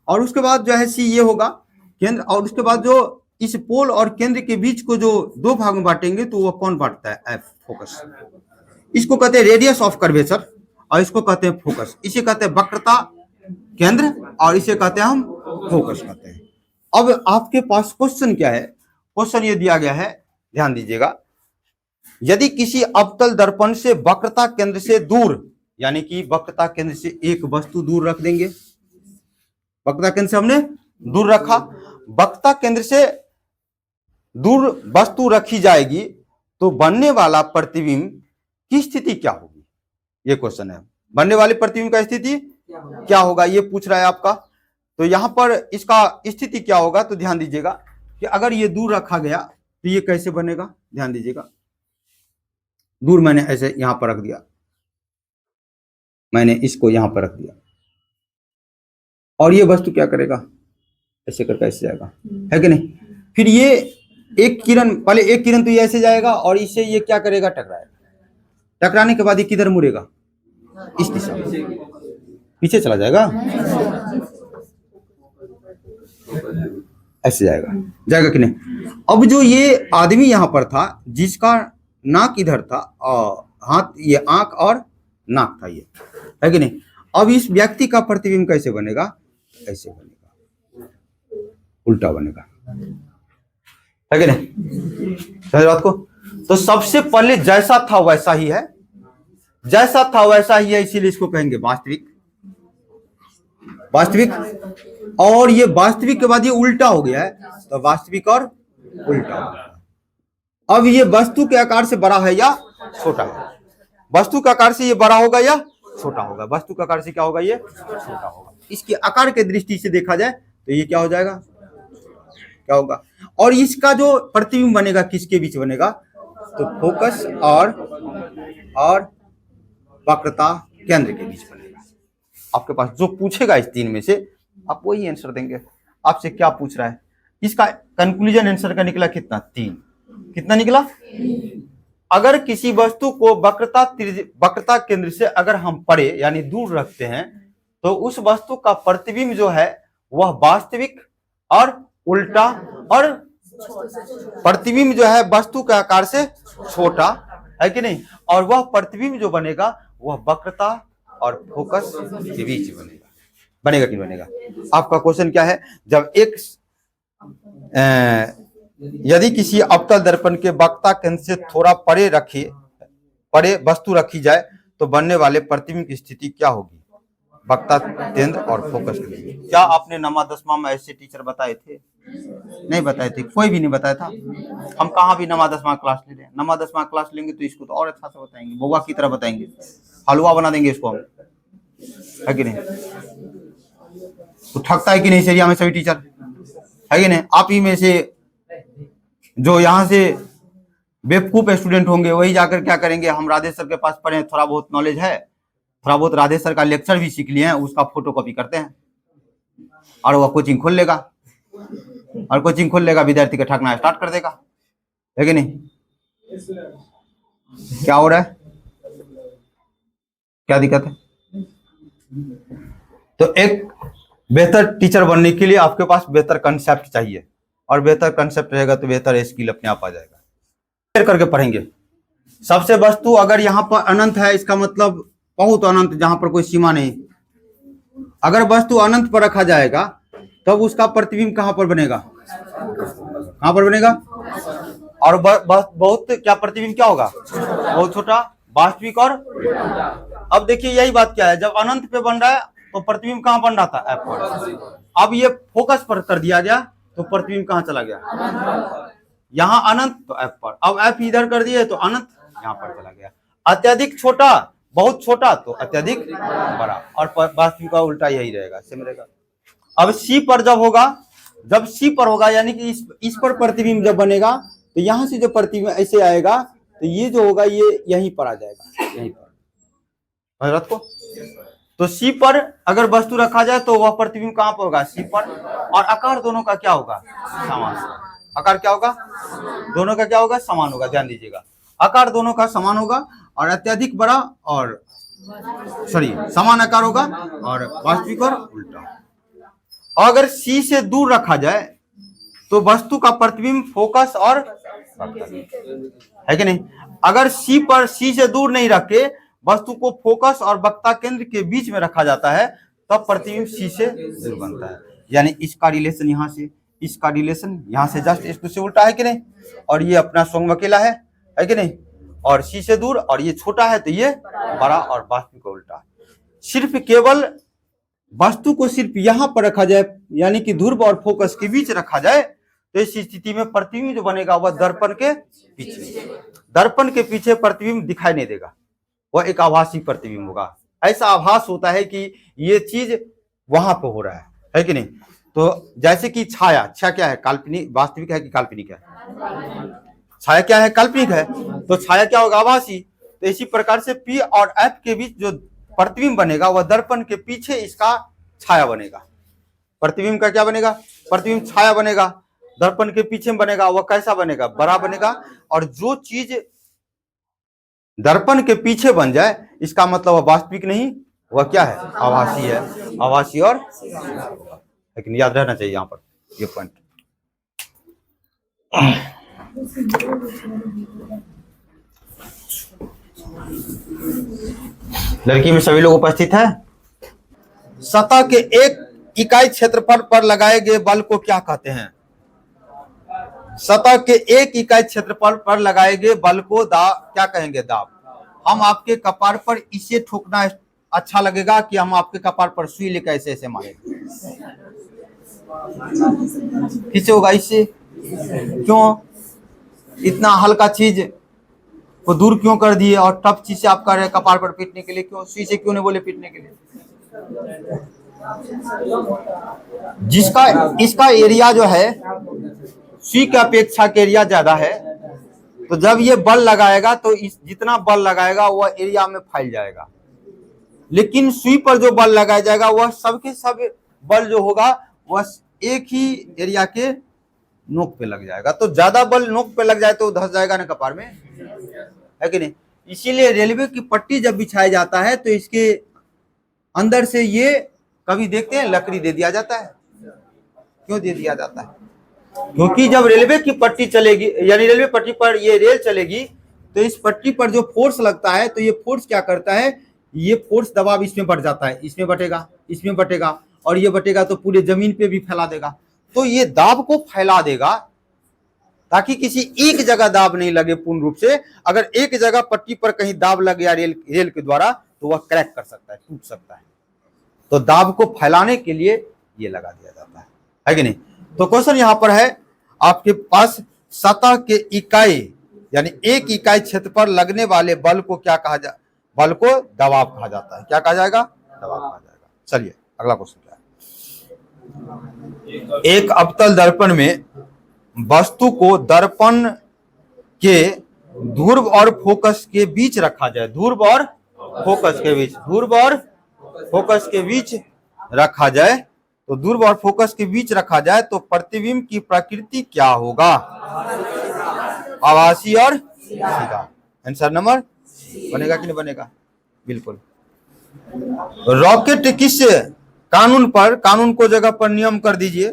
और उसके बाद जो है सी ये होगा केंद्र, और उसके बाद जो इस पोल और केंद्र के बीच को जो 2 भाग में बांटेंगे तो वो कौन बांटता है? F, focus. इसको कहते हैं रेडियस ऑफ कर्वेचर और इसको कहते हैं फोकस। इसे कहते हैं वक्रता केंद्र और इसे कहते हैं हम फोकस कहते हैं। अब आपके पास क्वेश्चन क्या है? क्वेश्चन ये दिया गया है, ध्यान दीजिएगा। यदि किसी अवतल दर्पण से वक्रता केंद्र से दूर, यानी कि वक्रता केंद्र से एक वस्तु दूर रख देंगे, वक्रता केंद्र से हमने दूर रखा, वक्रता केंद्र से दूर वस्तु रखी जाएगी तो बनने वाला प्रतिबिंब की स्थिति क्या होगी? ये क्वेश्चन है। बनने वाले प्रतिबिंब का स्थिति क्या होगा, ये पूछ रहा है आपका। तो यहां पर इसका स्थिति क्या होगा, तो ध्यान दीजिएगा कि अगर ये दूर रखा गया तो ये कैसे बनेगा? ध्यान दीजिएगा, दूर मैंने ऐसे यहां पर रख दिया, मैंने इसको यहां पर रख दिया, और ये वस्तु क्या करेगा? ऐसे करके ऐसे जाएगा, है कि नहीं? फिर ये एक किरण, पहले एक किरण तो ये ऐसे जाएगा और इससे ये क्या करेगा? टकराएगा। टकराने के बाद ये किधर मुड़ेगा? इस दिशा में, पीछे चला जाएगा। ऐसे जाएगा, जाएगा कि नहीं। अब जो ये आदमी यहाँ पर था जिसका नाक इधर था और हाथ, ये आंख और नाक था, ये है कि नहीं। अब इस व्यक्ति का प्रतिबिंब कैसे बनेगा, ऐसे बनेगा, उल्टा बनेगा, है कि नहीं, समझ बात को। तो सबसे पहले जैसा था वैसा ही है, जैसा था वैसा ही है, इसीलिए इसको कहेंगे वास्तविक। वास्तविक, और ये वास्तविक के बाद ये उल्टा हो गया है, तो वास्तविक और उल्टा हो गया। अब ये वस्तु के आकार से बड़ा है या छोटा है, वस्तु के आकार से ये बड़ा होगा या छोटा होगा, वस्तु के आकार से क्या होगा, ये छोटा होगा। इसके आकार के दृष्टि से देखा जाए तो ये क्या हो जाएगा, क्या होगा। और इसका जो प्रतिबिंब बनेगा किसके बीच बनेगा, तो फोकस और वक्रता केंद्र के बीच बनेगा। आपके पास जो पूछेगा इस तीन में से आप वही आंसर देंगे। आपसे क्या पूछ रहा है, इसका कंक्लूजन आंसर का निकला कितना, 3। कितना निकला। अगर किसी वस्तु को वक्रता केंद्र से अगर हम परे यानी दूर रखते हैं तो उस वस्तु का प्रतिबिंब जो है वह वास्तविक और उल्टा, और प्रतिबिंब जो है वस्तु के आकार से छोटा, है कि नहीं। और वह प्रतिबिंब जो बनेगा वह वक्रता और फोकस के बीच बनेगा। बनेगा कि बनेगा। आपका क्वेश्चन क्या है, जब एक यदि किसी अवतल दर्पण के वक्रता केंद्र से थोड़ा परे वस्तु रखी जाए तो बनने वाले प्रतिबिंब की स्थिति क्या होगी, वक्रता केंद्र और फोकस के बीच। क्या आपने नवा 10वां में ऐसे टीचर बताए थे, नहीं बताए थे, कोई भी नहीं बताया था। हम कहाँ भी नवा 10वां क्लास ले रहे हैं, नवा 10वां क्लास लेंगे तो इसको तो और अच्छा से बताएंगे, बुआ की तरह बताएंगे, हलवा बना देंगे इसको हम, है कि नहीं। तो ठगता है कि नहीं एरिया में सभी टीचर, है कि नहीं। आप ही में से जो यहाँ से बेवकूफ स्टूडेंट होंगे वही जाकर क्या करेंगे, हम राधे सर के पास पढ़े, थोड़ा बहुत नॉलेज है, थोड़ा बहुत राधे सर का लेक्चर भी सीख लिए हैं, उसका फोटो कॉपी करते हैं और वह कोचिंग खोल लेगा, और कोचिंग खोल लेगा, विद्यार्थी का ठगना स्टार्ट कर देगा, है कि नहीं। क्या हो रहा है, क्या दिक्कत है। तो एक बेहतर टीचर बनने के लिए आपके पास बेहतर कंसेप्ट चाहिए, और बेहतर कंसेप्ट रहेगा तो बेहतर स्किल अपने आप आ जाएगा। करके पढ़ेंगे। सबसे वस्तु अगर यहाँ पर अनंत है, इसका मतलब बहुत अनंत, जहां पर कोई सीमा नहीं। अगर वस्तु अनंत पर रखा जाएगा तब उसका प्रतिबिंब कहां पर बनेगा, कहां पर बनेगा। और बहुत क्या प्रतिबिंब क्या होगा, बहुत छोटा, वास्तविक और। अब देखिए यही बात क्या है, जब अनंत पे बन रहा है तो प्रतिबिंब कहां बन रहा था, एफ पर। अब ये फोकस पर कर दिया गया तो प्रतिबिंब कहां चला गया, यहाँ अनंत तो एफ पर। अब एफ इधर कर दिए तो अनंत यहाँ पर चला गया। अत्यधिक छोटा, बहुत छोटा तो अत्यधिक बड़ा, और वास्तविक का उल्टा यही रहेगा, सेम रहेगा। अब सी पर जब होगा, जब सी पर होगा यानी कि इस पर प्रतिबिंब जब बनेगा तो यहाँ से जो प्रतिबिंब ऐसे आएगा तो ये जो होगा ये यहीं पर आ जाएगा, यहीं पर हजरत को। तो सी पर अगर वस्तु रखा जाए तो वह प्रतिबिंब कहां पर होगा, सी पर। और आकार दोनों का क्या होगा, समान। आकार क्या होगा, दोनों का क्या होगा, समान होगा। ध्यान दीजिएगा, आकार दोनों का समान होगा, और अत्यधिक बड़ा और समान आकार होगा, और वास्तविक और उल्टा। अगर सी से दूर रखा जाए तो वस्तु का प्रतिबिंब फोकस और, है कि नहीं। अगर सी पर, सी से दूर नहीं रख के वस्तु को फोकस और वक्रता केंद्र के बीच में रखा जाता है तब प्रतिबिंब सी से दूर बनता है। यानी इसका रिलेशन यहाँ से, इसका रिलेशन यहाँ से जस्ट इसको से उल्टा, है कि नहीं। और ये अपना स्वयं अकेला है कि नहीं। और सी से दूर, और ये छोटा है तो ये बड़ा, और वास्तविक का उल्टा। सिर्फ केवल वस्तु को सिर्फ यहाँ पर रखा जाए यानी कि ध्रुव और फोकस के बीच रखा जाए तो इस स्थिति में प्रतिबिंब जो बनेगा वह दर्पण के पीछे, दर्पण के पीछे प्रतिबिंब दिखाई नहीं देगा, वह एक आभासी प्रतिबिंब होगा। ऐसा आभास होता है कि ये चीज वहां पर हो रहा है कि नहीं। तो जैसे कि छाया, छाया क्या है, काल्पनिक, वास्तविक है कि काल्पनिक है, छाया क्या है, काल्पनिक है। तो छाया क्या होगा, आभासी। तो इसी प्रकार से पी और एफ के बीच जो प्रतिबिंब बनेगा वह दर्पण के पीछे इसका छाया बनेगा। प्रतिबिंब का क्या बनेगा, प्रतिबिंब छाया बनेगा, दर्पण के पीछे में बनेगा, वह कैसा बनेगा, बड़ा बनेगा। और जो चीज दर्पण के पीछे बन जाए इसका मतलब वह वास्तविक नहीं, वह क्या है, आभासी है। आभासी और, लेकिन याद रहना चाहिए यहाँ पर ये पॉइंट। लड़की में सभी लोग उपस्थित है। सतह के एक इकाई क्षेत्रफल पर लगाए गए बल को क्या कहते हैं? सतह के एक इकाई क्षेत्रफल पर लगाए गए बल को क्या कहेंगे? दाब। हम आपके कपार पर इसे ठोकना अच्छा लगेगा कि हम आपके कपार पर सुई लेकर ऐसे ऐसे मारेंगे? किसे होगा इससे? क्यों? इतना हल्का चीज को दूर क्यों कर दिए और टफ चीज से आप कर रहे कपार पर पीटने के लिए? क्यों? सुई से क्यों नहीं बोले पीटने के लिए? जिसका इसका एरिया जो है सुई की अपेक्षा के एरिया ज्यादा है, तो जब ये बल लगाएगा तो जितना बल लगाएगा वह एरिया में फैल जाएगा। लेकिन सुई पर जो बल लगाया जाएगा वह सबके सब बल जो होगा वह एक ही एरिया के नोक पे लग जाएगा। तो ज्यादा बल नोक पे लग जाए तो धंस जाएगा ना कपार में, है कि नहीं? इसीलिए रेलवे की पट्टी जब बिछाया जाता है तो इसके अंदर से ये कभी देखते हैं लकड़ी दे दिया जाता है। क्यों दे दिया जाता है? क्योंकि जब रेलवे की पट्टी चलेगी, यानी रेलवे पट्टी पर ये रेल चलेगी, तो इस पट्टी पर जो फोर्स लगता है तो ये फोर्स क्या करता है? ये फोर्स दबाव इसमें बढ़ जाता है, इसमें बटेगा, इसमें बटेगा, और ये बटेगा तो पूरे जमीन पे भी फैला देगा। तो ये दाब को फैला देगा ताकि किसी एक जगह दाब नहीं लगे पूर्ण रूप से। अगर एक जगह पट्टी पर कहीं दाब लग गया रेल के द्वारा तो वह क्रैक कर सकता है, टूट सकता है। तो दाब को फैलाने के लिए ये लगा दिया जाता है कि नहीं? तो क्वेश्चन यहां पर है आपके पास, सतह के इकाई यानी एक इकाई क्षेत्र पर लगने वाले बल को क्या कहा जाए? बल को दबाव कहा जाता है। क्या कहा जाएगा? दबाव कहा जाएगा। चलिए अगला क्वेश्चन क्या है? एक अवतल दर्पण में वस्तु को दर्पण के ध्रुव और फोकस के बीच रखा जाए। ध्रुव और फोकस के बीच, ध्रुव और फोकस के बीच रखा जाए। तो ध्रुव और फोकस के बीच रखा जाए तो प्रतिबिंब की प्रकृति क्या होगा? आभासी और सीधा। आंसर नंबर बनेगा कि नहीं बनेगा? बिल्कुल। रॉकेट किस कानून को जगह पर नियम कर दीजिए,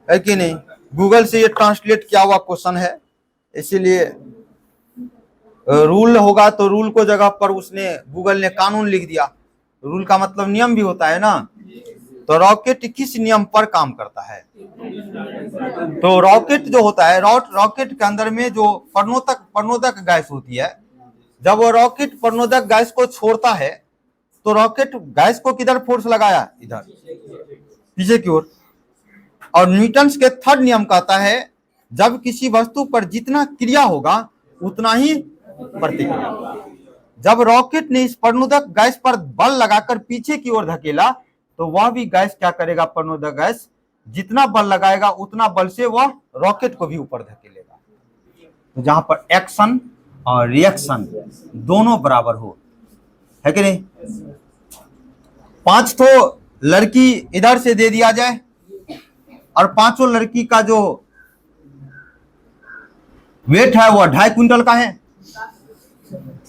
है कि नहीं? गूगल से ये ट्रांसलेट किया हुआ क्वेश्चन है, इसीलिए रूल होगा तो रूल को जगह पर गूगल ने कानून लिख दिया। रूल का मतलब नियम भी होता है ना। तो रॉकेट किस नियम पर काम करता है? तो रॉकेट जो होता है, रॉकेट के अंदर में जो प्रणोदक गैस होती है, जब वो रॉकेट प्रणोदक गैस को छोड़ता है तो रॉकेट गैस को किधर फोर्स लगाया? इधर पीछे की ओर। और न्यूटन के थर्ड नियम कहता है जब किसी वस्तु पर जितना क्रिया होगा उतना ही प्रतिक्रिया। जब रॉकेट ने इस प्रणोदक गैस पर बल लगाकर पीछे की ओर धकेला तो वह भी गैस क्या करेगा? प्रणोदक गैस जितना बल लगाएगा उतना बल से वह रॉकेट को भी ऊपर धकेलेगा। तो जहां पर एक्शन और रिएक्शन दोनों बराबर हो, है कि नहीं? 5 तो लड़की इधर से दे दिया जाए और 5 लड़की का जो वेट है वह 2.5 क्विंटल का है।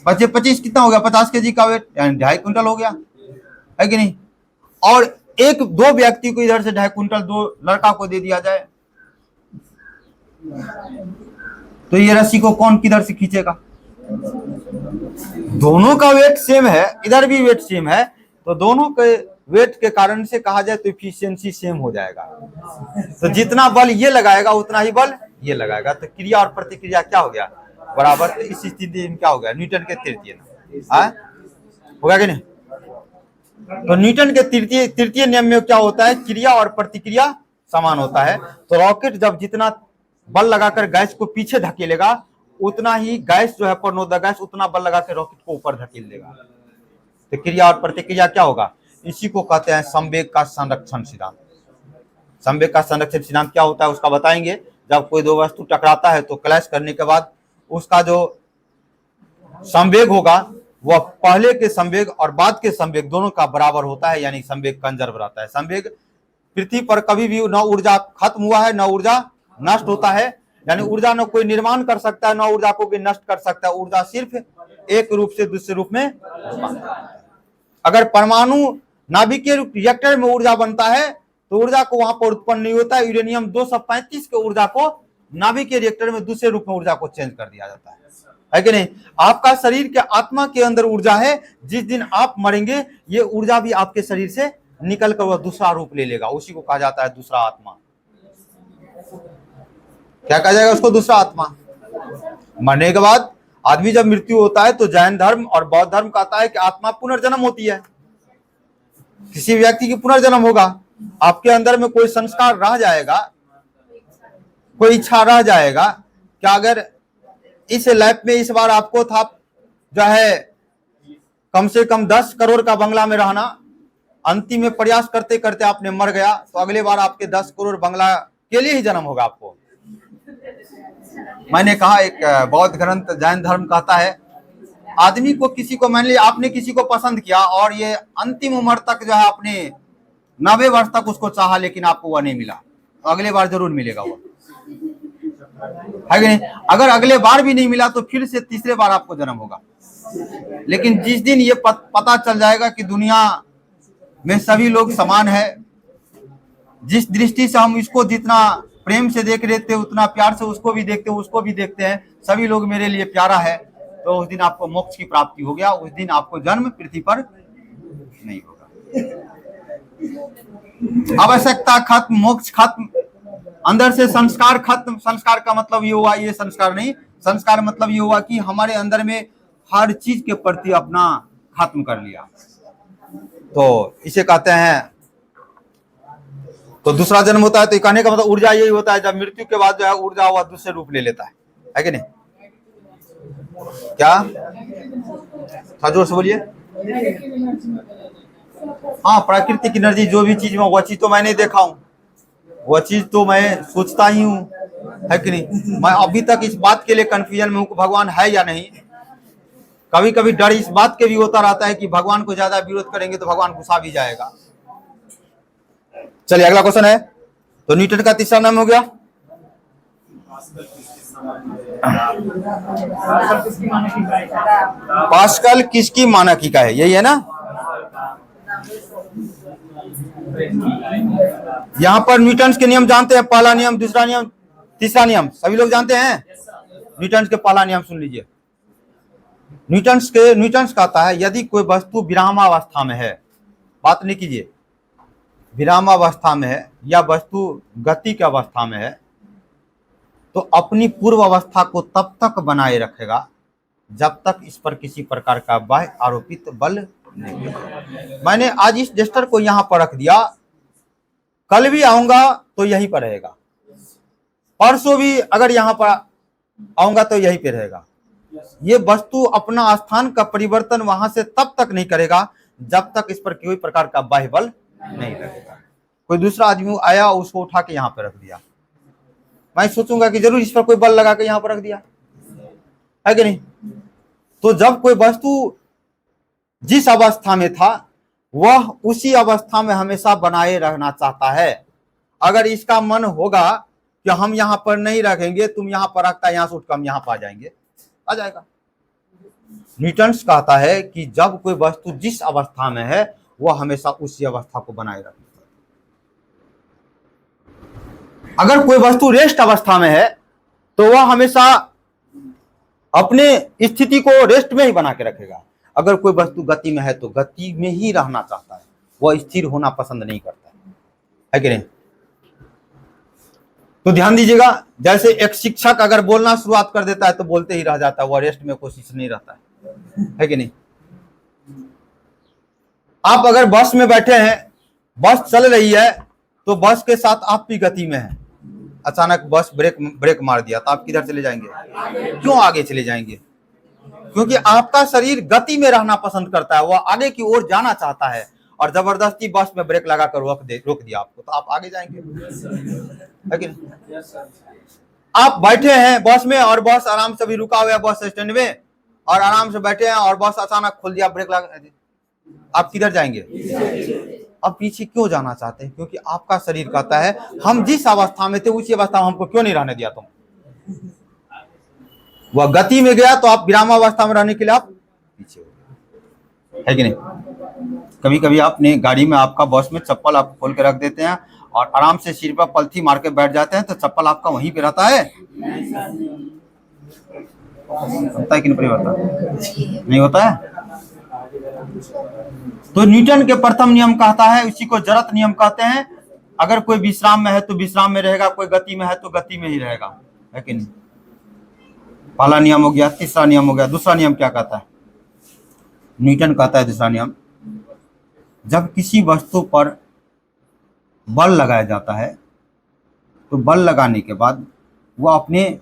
25 कितना हो गया? 50 केजी का वेट, यानी 2.5 क्विंटल हो गया, है कि नहीं? और दो व्यक्ति को इधर से 2.5 क्विंटल दो लड़का को दे दिया जाए तो ये रस्सी को कौन किधर से खींचेगा? दोनों का वेट सेम है, इधर भी वेट सेम है, तो दोनों के वेट के कारण से कहा जाए तो इफिशियंसी सेम हो जाएगा। तो जितना बल ये लगाएगा उतना ही बल ये लगाएगा। तो क्रिया और प्रतिक्रिया क्या हो गया? बराबर। तो इस स्थिति में क्या हो गया? न्यूटन के तृतीय होगा कि नहीं? तो न्यूटन के तृतीय नियम में क्या होता है? क्रिया और प्रतिक्रिया समान होता है। तो रॉकेट जब जितना बल लगाकर गैस को पीछे धकेलेगा उतना ही गैस जो है प्रणोदक गैस उतना बल लगाकर रॉकेट को ऊपर धकेल देगा। तो क्रिया और प्रतिक्रिया क्या होगा? इसी को कहते हैं संवेग का संरक्षण सिद्धांत। संवेग का संरक्षण सिद्धांत क्या होता है उसका बताएंगे। जब कोई दो वस्तु टकराता है तो क्लैश करने के बाद उसका जो संवेग होगा वह पहले के संवेग और बाद के संवेग दोनों का बराबर होता है, यानी संवेग कंजर्व रहता है। संवेग पृथ्वी पर कभी भी न ऊर्जा खत्म हुआ है न ऊर्जा नष्ट होता है, यानी ऊर्जा न कोई निर्माण कर सकता है न ऊर्जा को भी नष्ट कर सकता है। ऊर्जा सिर्फ एक रूप से दूसरे रूप में। अगर परमाणु नाभिकीय रिएक्टर में ऊर्जा बनता है तो ऊर्जा को वहां पर उत्पन्न नहीं होता है। यूरेनियम 235 के ऊर्जा को नाभिक के रिएक्टर में दूसरे रूप में ऊर्जा को चेंज कर दिया जाता है कि नहीं। आपका शरीर के आत्मा के अंदर ऊर्जा है, जिस दिन आप मरेंगे ये ऊर्जा भी आपके शरीर से निकल कर वह दूसरा रूप ले लेगा, उसी को कहा जाता है दूसरा आत्मा। क्या कहा जाएगा उसको? दूसरा आत्मा। मरने के बाद आदमी जब मृत्यु होता है तो जैन धर्म और बौद्ध धर्म कहता है कि आत्मा पुनर्जन्म होती है, किसी व्यक्ति की पुनर्जन्म होगा, आपके अंदर में कोई संस्कार रह जाएगा, कोई इच्छा रह जाएगा कि अगर इस लाइफ में इस बार आपको था जो है कम से कम 10 करोड़ का बंगला में रहना, अंतिम में प्रयास करते करते आपने मर गया तो अगले बार आपके 10 करोड़ बंगला के लिए ही जन्म होगा आपको। मैंने कहा एक बौद्ध ग्रंथ जैन धर्म कहता है आदमी को किसी को, मान लिया आपने किसी को पसंद किया और ये अंतिम उम्र तक जो है अपने 90 वर्ष तक उसको चाहा लेकिन आपको वह नहीं मिला, तो अगले बार जरूर मिलेगा वो, है कि नहीं। अगर अगले बार भी नहीं मिला तो फिर से तीसरे बार आपको जन्म होगा। लेकिन जिस दिन ये पता चल जाएगा कि दुनिया में सभी लोग समान है, जिस दृष्टि से हम इसको जितना प्रेम से देख रहे थे उतना प्यार से उसको भी देखते हैं, उसको भी देखते हैं, सभी लोग मेरे लिए प्यारा है, तो उस दिन आपको मोक्ष की प्राप्ति हो गया, उस दिन आपको जन्म पृथ्वी पर नहीं होगा। आवश्यकता खत्म, मोक्ष खत्म, अंदर से संस्कार खत्म। संस्कार का मतलब ये हुआ, ये संस्कार नहीं, संस्कार मतलब ये हुआ कि हमारे अंदर में हर चीज के प्रति अपना खत्म कर लिया, तो इसे कहते हैं। तो दूसरा जन्म होता है, तो कहने का मतलब ऊर्जा यही होता है जब मृत्यु के बाद जो है ऊर्जा वह दूसरे रूप ले लेता है कि नहीं? क्या था, जोर से बोलिए। हाँ, प्राकृतिक एनर्जी, जो भी चीज में, वह चीज तो मैं नहीं देखा हूं, वह चीज तो मैं सोचता ही हूँ, है कि नहीं। मैं अभी तक इस बात के लिए कंफ्यूजन में हूँ कि भगवान है या नहीं। कभी कभी डर इस बात के भी होता रहता है कि भगवान को ज्यादा विरोध करेंगे तो भगवान गुस्सा भी जाएगा। चलिए अगला क्वेश्चन है, तो न्यूटन का तीसरा नाम हो गया। पास्कल किसकी मानक इकाई है? यही है ना। यहाँ पर न्यूटन के नियम जानते हैं, पहला नियम, दूसरा नियम, तीसरा नियम, सभी लोग जानते हैं। न्यूटन के पहला नियम सुन लीजिए। न्यूटन कहता है यदि कोई वस्तु विरामावस्था में है, बात नहीं कीजिए, विरामावस्था में है या वस्तु गति की अवस्था में है, तो अपनी पूर्व अवस्था को तब तक बनाए रखेगा जब तक इस पर किसी प्रकार का बाह्य आरोपित बल नहीं है। मैंने आज इस जस्टर को यहां पर रख दिया, कल भी आऊंगा तो यहीं पर रहेगा, परसों भी अगर यहां पर आऊंगा तो यहीं पे रहेगा। ये वस्तु अपना स्थान का परिवर्तन वहां से तब तक नहीं करेगा जब तक इस पर कोई प्रकार का बाह्य बल नहीं लगेगा। कोई दूसरा आदमी आया, उसको उठा के यहाँ पर रख दिया, मैं सोचूंगा कि जरूर इस पर कोई बल लगा के यहाँ पर रख दिया, है कि नहीं। तो जब कोई वस्तु जिस अवस्था में था वह उसी अवस्था में हमेशा बनाए रहना चाहता है। अगर इसका मन होगा कि हम यहाँ पर नहीं रखेंगे, तुम यहाँ पर रखता, यहाँ से उठकर हम यहाँ पर आ जाएंगे, आ जाएगा। न्यूटन कहता है कि जब कोई वस्तु जिस अवस्था में है वह हमेशा उसी अवस्था को बनाए रखना। अगर कोई वस्तु रेस्ट अवस्था में है तो वह हमेशा अपने स्थिति को रेस्ट में ही बना के रखेगा। अगर कोई वस्तु गति में है तो गति में ही रहना चाहता है, वह स्थिर होना पसंद नहीं करता है कि नहीं। तो ध्यान दीजिएगा, जैसे एक शिक्षक अगर बोलना शुरुआत कर देता है तो बोलते ही रह जाता है, वह रेस्ट में कोशिश नहीं रहता है कि नहीं। आप अगर बस में बैठे हैं, बस चल रही है, तो बस के साथ आप भी गति में हैं, अचानक बस ब्रेक मार दिया तो आप किधर चले जाएंगे? क्यों आगे चले जाएंगे? क्योंकि आपका शरीर गति में रहना पसंद करता है, वह आगे की ओर जाना चाहता है, और जबरदस्ती बस में ब्रेक लगाकर रोक दिया आपको, तो आप आगे जाएंगे, है कि नहीं। आप बैठे हैं बस में और बस आराम से भी रुका हुआ है बस स्टैंड में, और आराम से बैठे हैं और बस अचानक खोल दिया, ब्रेक लगा, आप किधर जाएंगे? अब पीछे क्यों जाना चाहते हैं? क्योंकि आपका शरीर कहता है हम जिस अवस्था में थे उसी अवस्था में हमको क्यों नहीं रहने दिया तुम। वह गति में गया तो आप विरामावस्था में रहने के लिए आप पीछे हो गए, है कि नहीं। कभी कभी आपने गाड़ी में, आपका बस में चप्पल आप खोल के रख देते हैं और आराम से सिर पर पलथी मार के बैठ जाते हैं तो चप्पल आपका वहीं पे रहता है, होता है कि नहीं परिवर्तन? नहीं होता है। तो न्यूटन के प्रथम नियम कहता है, उसी को जड़त्व नियम कहते हैं, अगर कोई विश्राम में है तो विश्राम में रहेगा, कोई गति में है तो गति में ही रहेगा, है कि नहीं? पहला नियम हो गया। तीसरा नियम हो गया। दूसरा नियम क्या कहता है? न्यूटन कहता है दूसरा नियम, जब किसी वस्तु पर बल लगाया जाता है तो बल लगाने के बाद वह अपने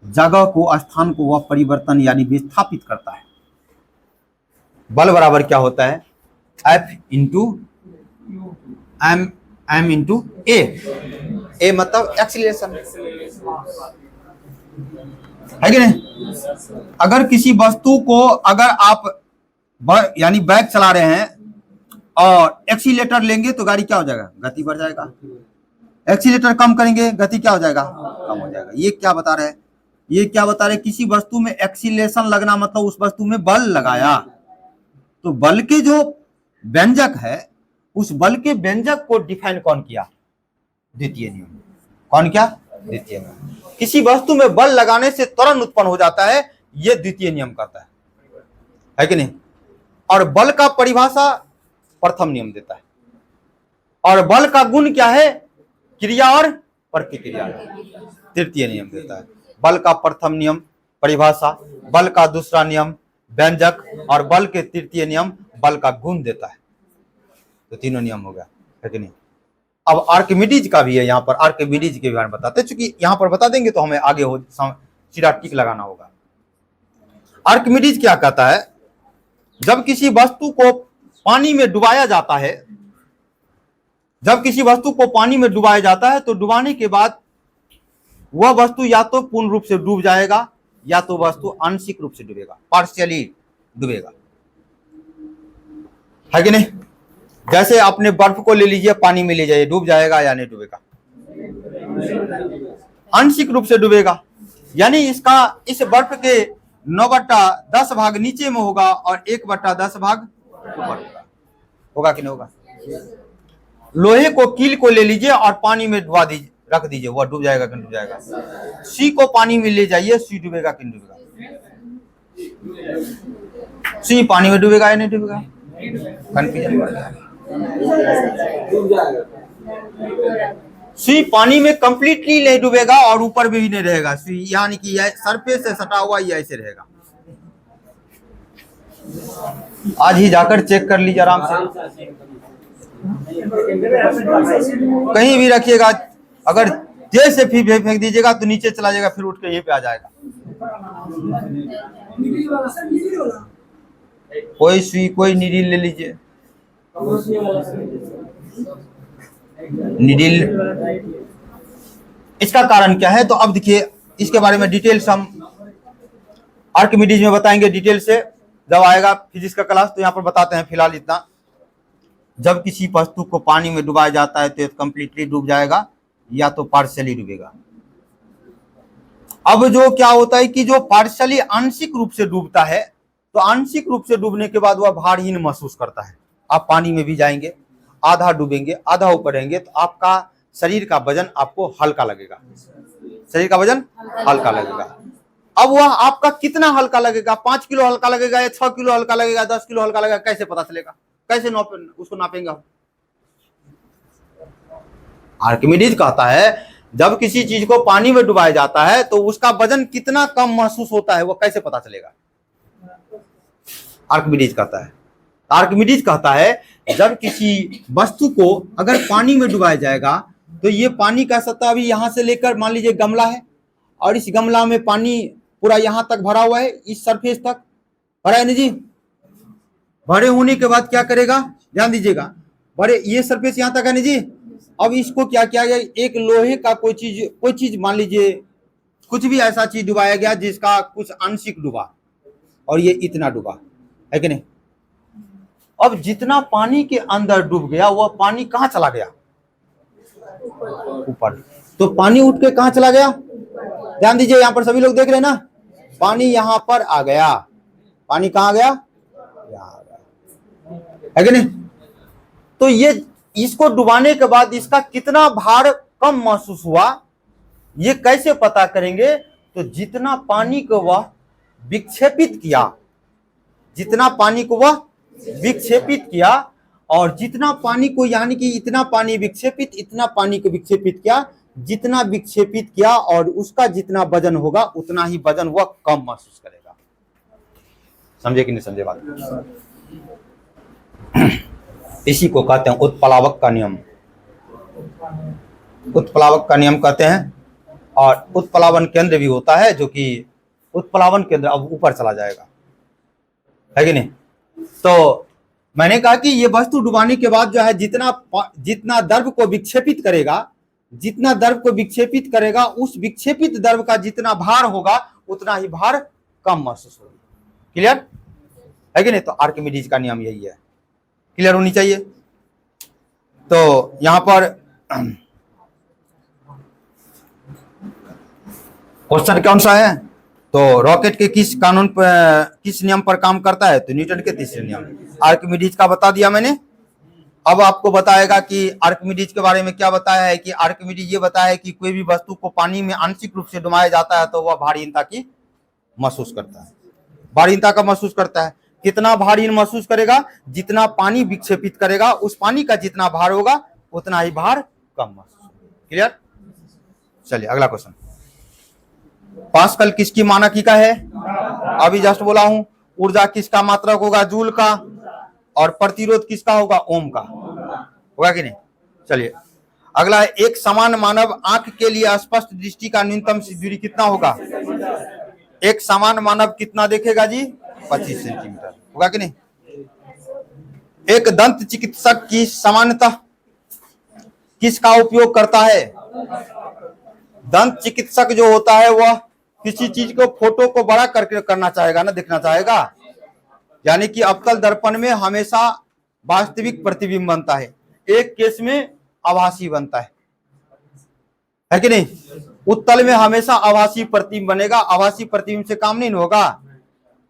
जगह को, स्थान को वह परिवर्तन यानी विस्थापित करता है। बल बराबर क्या होता है? F इंटू एम इंटू ए मतलब एक्सीलरेशन, है कि नहीं? अगर किसी वस्तु को, अगर आप यानी बाइक चला रहे हैं और एक्सीलेटर लेंगे तो गाड़ी क्या हो जाएगा? गति बढ़ जाएगा। एक्सीलेटर कम करेंगे, गति क्या हो जाएगा? कम हो जाएगा। ये क्या बता रहे हैं? ये क्या बता रहे हैं? किसी वस्तु में एक्सीलरेशन लगना मतलब उस वस्तु में बल लगाया। तो बल के जो व्यंजक है, उस बल के व्यंजक को डिफाइन कौन किया? द्वितीय नियम। कौन किया? द्वितीय नियम। किसी वस्तु में बल लगाने से त्वरण उत्पन्न हो जाता है, यह द्वितीय नियम कहता है कि नहीं? और बल का परिभाषा प्रथम नियम देता है। और बल का गुण क्या है? क्रिया और प्रतिक्रिया। तृतीय नियम देता है। बल का प्रथम नियम परिभाषा, बल का दूसरा नियम व्यंजक, और बल के तृतीय नियम बल का गुण देता है। तो तीनों नियम हो गया, है कि नहीं? अब आर्किमिडीज का भी है, यहाँ पर आर्किमिडीज के बारे में बताते हैं, चूंकि यहाँ पर बता देंगे तो हमें आगे हो सीधा टिक लगाना होगा। आर्किमिडीज क्या कहता है? जब किसी वस्तु को पानी में डुबाया जाता है, जब किसी वस्तु को पानी में डुबाया जाता है तो डुबाने के बाद वह वस्तु या तो पूर्ण रूप से डूब जाएगा या तो वस्तु आंशिक रूप से डूबेगा, पार्शियली डूबेगा, है कि नहीं? जैसे आपने बर्फ को ले लीजिए, पानी में ले जाइए, डूब जाएगा या नहीं डूबेगा? आंशिक रूप से डूबेगा। यानी इसका, इस बर्फ के 9/10 भाग नीचे में होगा और 1/10 भाग ऊपर होगा कि नहीं होगा? लोहे को, कील को ले लीजिए और पानी में डुबा दीजिए, रख दीजिए, वह डूब जाएगा कि नहीं डूब जाएगा? सी को पानी में ले जाइए, सी डूबेगा कि नहीं डूबेगा? सी पानी में डूबेगा या नहीं डूबेगा? कंफ्यूजन बढ़ गया। सी पानी में कंप्लीटली नहीं डूबेगा और ऊपर भी नहीं रहेगा, सी यानी कि सरफेस से सटा हुआ ये ऐसे रहेगा। आज ही जाकर चेक कर लीजिए आराम से, कहीं भी रखिएगा, अगर देर से फेंक दीजिएगा तो नीचे चला जाएगा, फिर उठ के यहीं पे आ जाएगा। कोई सुई, कोई नीडल ले लीजिए, नीडल। इसका कारण क्या है? तो अब देखिए, इसके बारे में डिटेल्स हम आर्किमिडीज में बताएंगे डिटेल से, जब आएगा फिजिक्स का क्लास तो यहाँ पर बताते हैं। फिलहाल इतना, जब किसी वस्तु को पानी में डुबाया जाता है तो कंप्लीटली डूब जाएगा या तो पार्शियली डूबेगा। अब जो क्या होता है कि जो पार्शियली, आंशिक रूप से डूबता है, तो आंशिक रूप से डूबने के बाद वह भारहीन महसूस करता है। आप पानी में भी जाएंगे, आधा डूबेंगे, आधा ऊपर रहेंगे, तो आपका शरीर का वजन आपको हल्का लगेगा, शरीर का वजन हल्का लगेगा। अब वह आपका कितना हल्का लगेगा? 5 किलो हल्का लगेगा या 6 किलो हल्का लगेगा, 10 किलो हल्का लगेगा, कैसे पता चलेगा? कैसे उसको नापेंगे हम? आर्किमिडीज कहता है जब किसी चीज को पानी में डुबाया जाता है तो उसका वजन कितना कम महसूस होता है, वो कैसे पता चलेगा? आर्किमिडीज कहता है। आर्किमिडीज कहता है जब किसी वस्तु को अगर पानी में डुबाया जाएगा तो ये पानी का सतह अभी यहां से लेकर, मान लीजिए गमला है और इस गमला में पानी पूरा यहां तक भरा हुआ है, इस सरफेस तक भरा है ना जी। भरे होने के बाद क्या करेगा, ध्यान दीजिएगा, भरे ये सरफेस यहां तक है ना जी। अब इसको क्या किया गया, एक लोहे का कोई चीज मान लीजिए, कुछ भी ऐसा चीज डुबाया गया जिसका कुछ आंशिक डूबा और ये इतना डूबा, है कि नहीं? अब जितना पानी के अंदर डूब गया वह पानी कहां चला गया? ऊपर। तो पानी उठ के कहां चला गया? ध्यान दीजिए, यहां पर सभी लोग देख रहे हैं ना, पानी यहां पर आ गया। पानी कहां गया? यहां आ गया, है कि नहीं? तो ये इसको डुबाने के बाद इसका कितना भार कम महसूस हुआ, ये कैसे पता करेंगे? तो जितना पानी को वह विक्षेपित किया, जितना पानी को वह विक्षेपित किया, और जितना पानी को, यानी कि इतना पानी विक्षेपित, इतना पानी को विक्षेपित किया, जितना विक्षेपित किया और उसका जितना वजन होगा उतना ही वजन वह कम महसूस करेगा। समझे कि नहीं समझे बात? इसी को कहते हैं उत्प्लावक का नियम। उत्प्लावक का नियम कहते हैं। और उत्प्लावन केंद्र भी होता है, जो कि उत्प्लावन केंद्र अब ऊपर चला जाएगा, है कि नहीं? तो मैंने कहा कि ये वस्तु डुबाने के बाद जो है जितना द्रव को विक्षेपित करेगा, जितना द्रव को विक्षेपित करेगा, उस विक्षेपित द्रव का जितना भार होगा उतना ही भार कम महसूस होगा। क्लियर है कि नहीं? तो आर्किमिडीज का नियम यही है, क्लियर होनी चाहिए। तो यहां पर क्वेश्चन कौन सा है? तो रॉकेट के किस कानून पर, किस नियम पर काम करता है? तो न्यूटन के तीसरे नियम। आर्किमिडीज का बता दिया मैंने। अब आपको बताएगा कि आर्किमिडीज के बारे में क्या बताया है कि आर्किमिडीज ये बताया है कि कोई भी वस्तु को पानी में आंशिक रूप से डुबाया जाता है तो वह भारीहीनता की महसूस करता है, भारीहीनता का महसूस करता है। कितना भारी महसूस करेगा? जितना पानी विक्षेपित करेगा, उस पानी का जितना भार होगा उतना ही भार कम महसूस। क्लियर? चलिए अगला क्वेश्चन। पास्कल किसकी मानक इकाई है? अभी जस्ट बोला हूं। ऊर्जा किसका मात्रक होगा? जूल का। और प्रतिरोध किसका होगा? ओम का। होगा कि नहीं? चलिए अगला है, एक समान मानव आंख के लिए स्पष्ट दृष्टि का न्यूनतम दूरी कितना होगा? एक समान मानव कितना देखेगा जी? 25 सेंटीमीटर। होगा कि नहीं? एक दंत चिकित्सक की सामान्यतः किसका उपयोग करता है? दंत चिकित्सक जो होता है वह किसी चीज को, फोटो को बड़ा करके करना चाहेगा ना, देखना चाहेगा। यानी कि अवतल दर्पण में हमेशा वास्तविक प्रतिबिंब बनता है, एक केस में आभासी बनता है कि नहीं? उत्तल में हमेशा आभासी प्रतिबिंब बनेगा, आभासी प्रतिबिंब से काम नहीं होगा,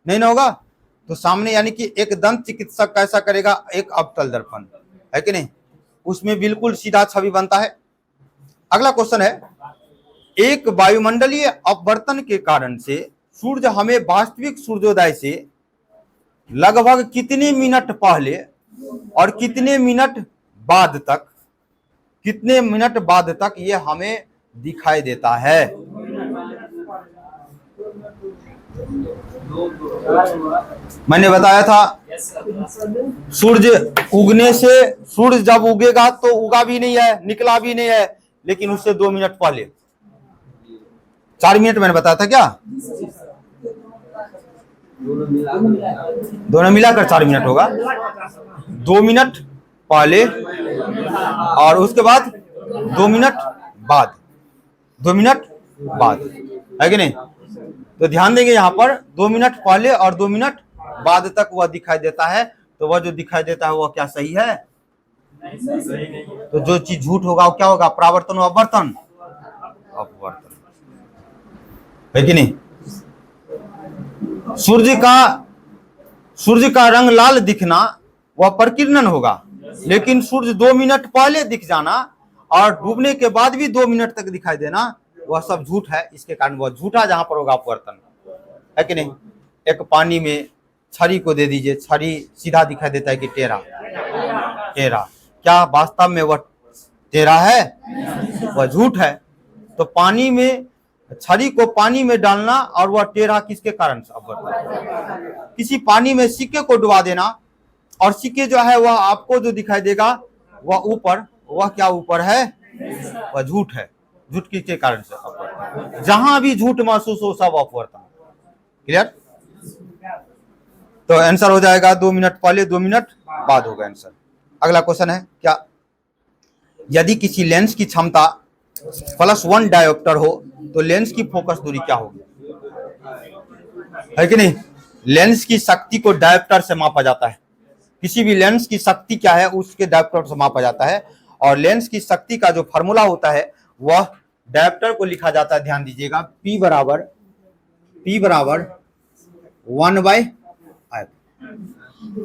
नहीं ना होगा। तो सामने यानी कि एक दंत चिकित्सक कैसा करेगा? एक अवतल दर्पण, है कि नहीं? उसमें बिल्कुल सीधा छवि बनता है। अगला क्वेश्चन है, एक वायुमंडलीय अपवर्तन के कारण से सूर्य हमें वास्तविक सूर्योदय से लगभग कितने मिनट पहले और कितने मिनट बाद तक, कितने मिनट बाद तक ये हमें दिखाई देता है? मैंने बताया था सूर्य उगने से, सूर्य जब उगेगा तो उगा भी नहीं है, निकला भी नहीं है, लेकिन उससे 2 मिनट पहले, 4 मिनट मैंने बताया था क्या? दोनों मिलाकर 4 मिनट होगा। 2 मिनट पहले और उसके बाद 2 मिनट बाद, 2 मिनट बाद, है कि नहीं? तो ध्यान देंगे यहाँ पर 2 मिनट पहले और 2 मिनट बाद तक वह दिखाई देता है। तो वह जो दिखाई देता है वह क्या सही है? तो जो चीज झूठ होगा वो क्या होगा? परावर्तन और अपवर्तन, अपवर्तन, है कि नहीं? सूर्य का रंग लाल दिखना वह प्रकीर्णन होगा, लेकिन सूर्य 2 मिनट पहले दिख जाना और डूबने के बाद भी 2 मिनट तक दिखाई देना वह सब झूठ है। इसके कारण वह झूठा जहां पर होगा अपवर्तन, है कि नहीं? एक पानी में छड़ी को दे दीजिए, छड़ी सीधा दिखाई देता है कि टेढ़ा, टेढ़ा। क्या वास्तव में वह टेढ़ा है? वह झूठ है। तो पानी में, छड़ी को पानी में डालना और वह टेढ़ा किसके कारण से अपवर्तन? किसी पानी में सिक्के को डुबा देना और सिक्के जो है वह आपको जो दिखाई देगा वह ऊपर, वह क्या ऊपर है? वह झूठ है। झूठ किसके कारण से? अपवर्तन। जहां भी झूठ महसूस हो सब अपवर्तन। क्लियर? तो आंसर हो जाएगा 2 मिनट पहले 2 मिनट बाद होगा आंसर। अगला क्वेश्चन है, क्या यदि किसी लेंस की क्षमता +1 डायोप्टर हो तो लेंस की फोकस दूरी क्या होगी? है कि नहीं? लेंस की शक्ति को डायोप्टर से मापा जाता है। किसी भी लेंस की शक्ति क्या है उसके डायोप्टर से मापा जाता है। और लेंस की शक्ति का जो फार्मूला होता है वह डायोप्टर को लिखा जाता है, ध्यान दीजिएगा, P बराबर 1/f।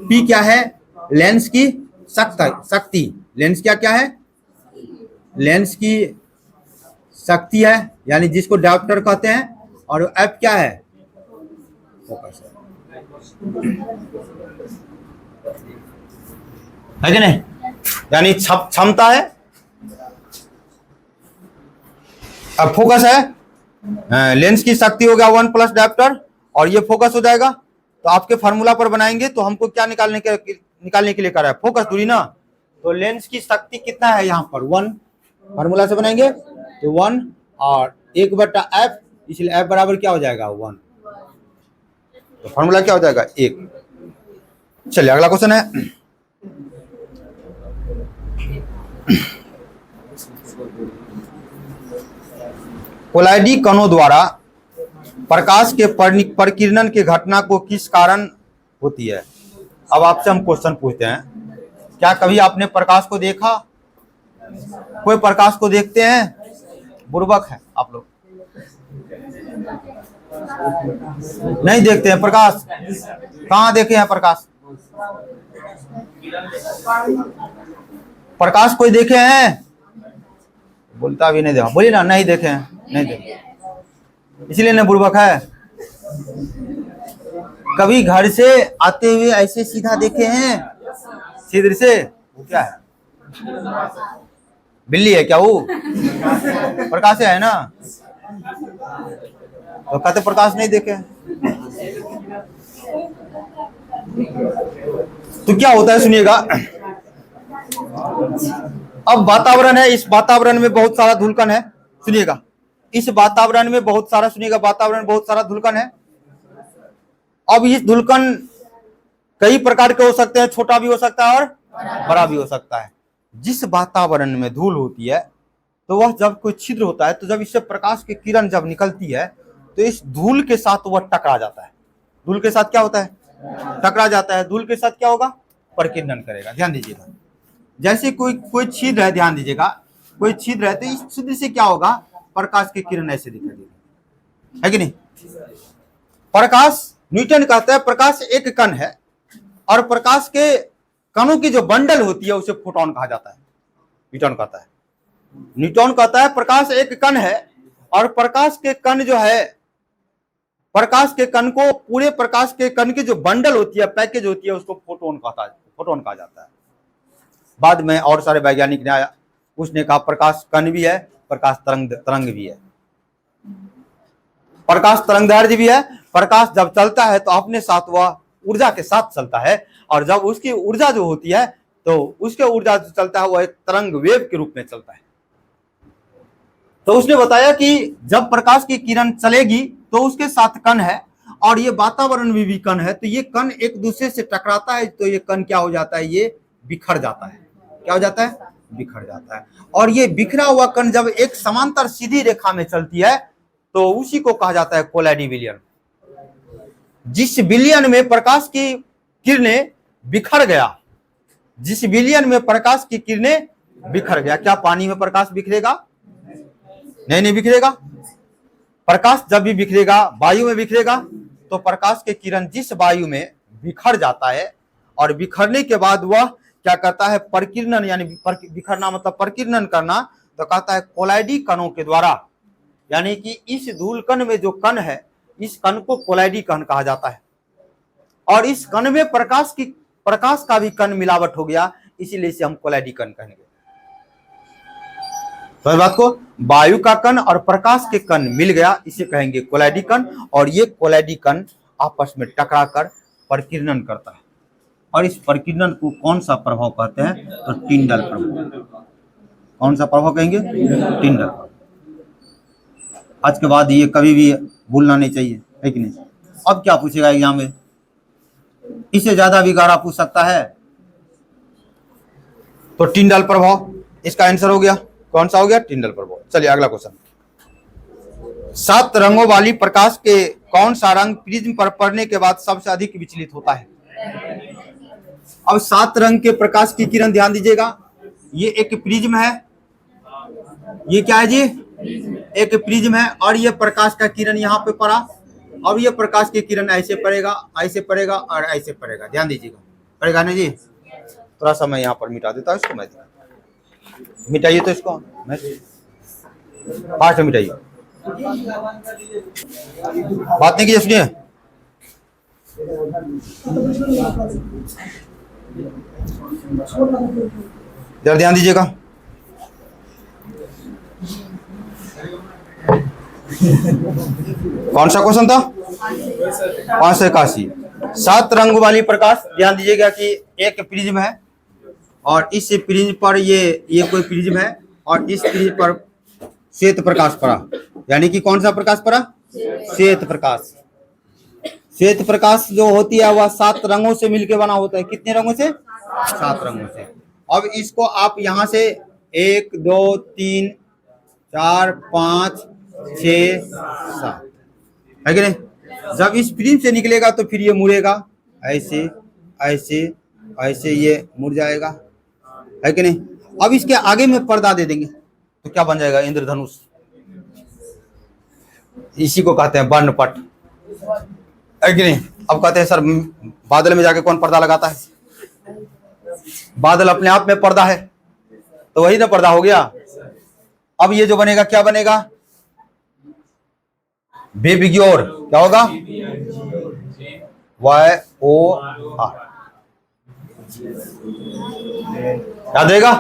P क्या है? लेंस की शक्ति, लेंस क्या है? लेंस की शक्ति है, यानी जिसको डायोप्टर कहते हैं, और एफ क्या है? फोकस है कि नहीं? यानी क्षमता है, अब फोकस है, लेंस की शक्ति हो गया 1 प्लस डायोप्टर, और ये फोकस हो जाएगा। तो आपके फार्मूला पर बनाएंगे तो हमको क्या निकालने के लिए कर रहा है? फोकस दूरी ना। तो लेंस की शक्ति कितना है यहाँ पर? 1, फार्मूला से बनाएंगे तो 1 और 1/f, इसलिए f बराबर क्या हो जाएगा? 1। तो फार्मूला क्या हो जाएगा? 1। चलिए अगला क्वेश्चन है, कोलाइडी कणों द्वारा प्रकाश के परिकिरण के घटना को किस कारण होती है? अब आपसे हम क्वेश्चन पूछते हैं, क्या कभी आपने प्रकाश को देखा? कोई प्रकाश को देखते हैं? बुर्बक है आप लोग, नहीं देखते हैं प्रकाश। कहाँ देखे हैं प्रकाश? प्रकाश कोई देखे हैं? बोलता भी नहीं देखा, बोलिए ना, नहीं देखे हैं, नहीं देखे, इसलिए ना बुर्बक है। कभी घर से आते हुए ऐसे सीधा देखे हैं? सीधे से? वो क्या है? बिल्ली है क्या? वो प्रकाश है ना? तो कहते प्रकाश नहीं देखे। तो क्या होता है सुनिएगा, अब वातावरण है, इस वातावरण में बहुत सारा धूलकण है, सुनिएगा, इस वातावरण में बहुत सारा, सुनिएगा, वातावरण बहुत सारा धूलकण है। अब इस धूलकण कई प्रकार के हो सकते हैं, छोटा भी हो सकता है और बड़ा भी हो सकता है। जिस वातावरण में धूल होती है तो वह जब कोई छिद्र होता है, तो जब इससे प्रकाश की किरण जब निकलती है तो इस धूल के साथ वह टकरा जाता है। धूल के साथ क्या होता है? टकरा जाता है। धूल के साथ क्या होगा? परिकिरण करेगा। ध्यान दीजिएगा, जैसे कोई छिद्र है, ध्यान दीजिएगा, कोई छिद्र है, तो इस छिद्र से क्या होगा? प्रकाश की किरण ऐसे दिखाई देगी, है कि नहीं? प्रकाश, न्यूटन कहता है प्रकाश एक कण है, और प्रकाश के कणों की जो बंडल होती है उसे फोटोन कहा जाता है। न्यूटन कहता है प्रकाश एक कण है, और प्रकाश के कण जो है, प्रकाश के कण को, पूरे प्रकाश के कण की जो बंडल होती है, पैकेज होती है, उसको फोटोन कहा जाता है। बाद में और सारे वैज्ञानिक ने आया, उसने कहा प्रकाश कण भी है, प्रकाश तरंग भी है, प्रकाश तरंगदैर्ध्य भी है। प्रकाश जब चलता है तो अपने साथ वह ऊर्जा के साथ चलता है, और जब उसकी ऊर्जा जो होती है तो उसके ऊर्जा जो चलता है वह एक तरंग वेव के रूप में चलता है। तो उसने बताया कि जब प्रकाश की किरण चलेगी तो उसके साथ कण है, और ये वातावरण में भी कण है, तो ये कण एक दूसरे से टकराता है, तो ये कण क्या हो जाता है? ये बिखर जाता है। क्या हो जाता है? बिखर जाता है। और ये बिखरा हुआ कण जब एक समांतर सीधी रेखा में चलती है तो उसी को कहा जाता है कोलाइडी विलयन। जिस विलयन में प्रकाश की किरणें बिखर गया, जिस विलयन में प्रकाश की किरणें बिखर गया, क्या पानी में प्रकाश बिखरेगा? नहीं बिखरेगा। प्रकाश जब भी बिखरेगा, वायु में बिखरेगा, तो प्रकाश के किरण जिस वायु में बिखर जाता है, और बिखरने के बाद वह क्या करता है? परिकिरण, यानी बिखरना मतलब परिकिरण करना, तो कहता है कोलाइडी कणों के द्वारा, यानी कि इस धूलकण में जो कण है, इस कण को कोलाइडी कण कहा जाता है। और इस कण में प्रकाश का भी कण मिलावट हो गया, इसीलिए इसे हम कोलाइडी कण कहेंगे। तो इस बात को, वायु का कण और प्रकाश के कण मिल गया, इसे कहेंगे कोलाइडी कण। और ये कोलाइडी कण आपस में टकराकर परिकिरण करता है, और इस परिकिरण को कौन सा प्रभाव कहते हैं? तो टिंडल प्रभाव। कौन सा प्रभाव कहेंगे? टिंडल। आज के बाद ये कभी भी भूलना नहीं चाहिए, है कि नहीं? अब क्या पूछेगा एग्जाम में? इससे ज्यादा भी गाढ़ा पूछ सकता है। तो टिंडल प्रभाव इसका आंसर हो गया। कौन सा हो गया? टिंडल प्रभाव। चलिए अगला क्वेश्चन, 7 रंगों वाली प्रकाश के कौन सा रंग प्रिज्म पर पड़ने के बाद सबसे अधिक विचलित होता है? अब 7 रंग के प्रकाश की किरण, ध्यान दीजिएगा, ये एक प्रिज्म है, ये क्या है जी? एक प्रिज्म है, और ये प्रकाश का किरण यहाँ पे पड़ा, अब ये प्रकाश की किरण ऐसे पड़ेगा, ऐसे पड़ेगा और ऐसे पड़ेगा। ध्यान दीजिएगा, पड़ेगा नहीं जी? थोड़ा सा मैं यहाँ पर मिटा देता हूँ इसको, मैं मिटाइए तो इसको, फास्ट मिटाइए, बात नहीं कीजिए, सुनिए। जरा ध्यान दीजिएगा। कौन सा क्वेश्चन था? 581। 7 रंग वाली प्रकाश, ध्यान दीजिएगा कि एक प्रिज्म है और इस प्रिज्म पर ये कोई प्रिज्म है और इस प्रिज्म पर श्वेत प्रकाश पड़ा, यानी कि कौन सा प्रकाश पड़ा? श्वेत प्रकाश। श्वेत प्रकाश जो होती है वह 7 रंगों से मिलकर बना होता है। कितने रंगों से? 7 रंगों से। अब इसको आप यहां से 1 2 3 4 5 6 7 है कि नहीं? जब इस प्रिज्म से निकलेगा तो फिर ये मुड़ेगा, ऐसे ऐसे ऐसे ये मुड़ जाएगा, है कि नहीं? अब इसके आगे में पर्दा दे देंगे तो क्या बन जाएगा? इंद्रधनुष। इसी को कहते हैं वर्णपट, है कि नहीं? अब कहते हैं सर बादल में जाके कौन पर्दा लगाता है? बादल अपने आप में पर्दा है, तो वही ना पर्दा हो गया। अब ये जो बनेगा क्या बनेगा? बेबिग्योर। क्या होगा? YOR। याद रहेगा?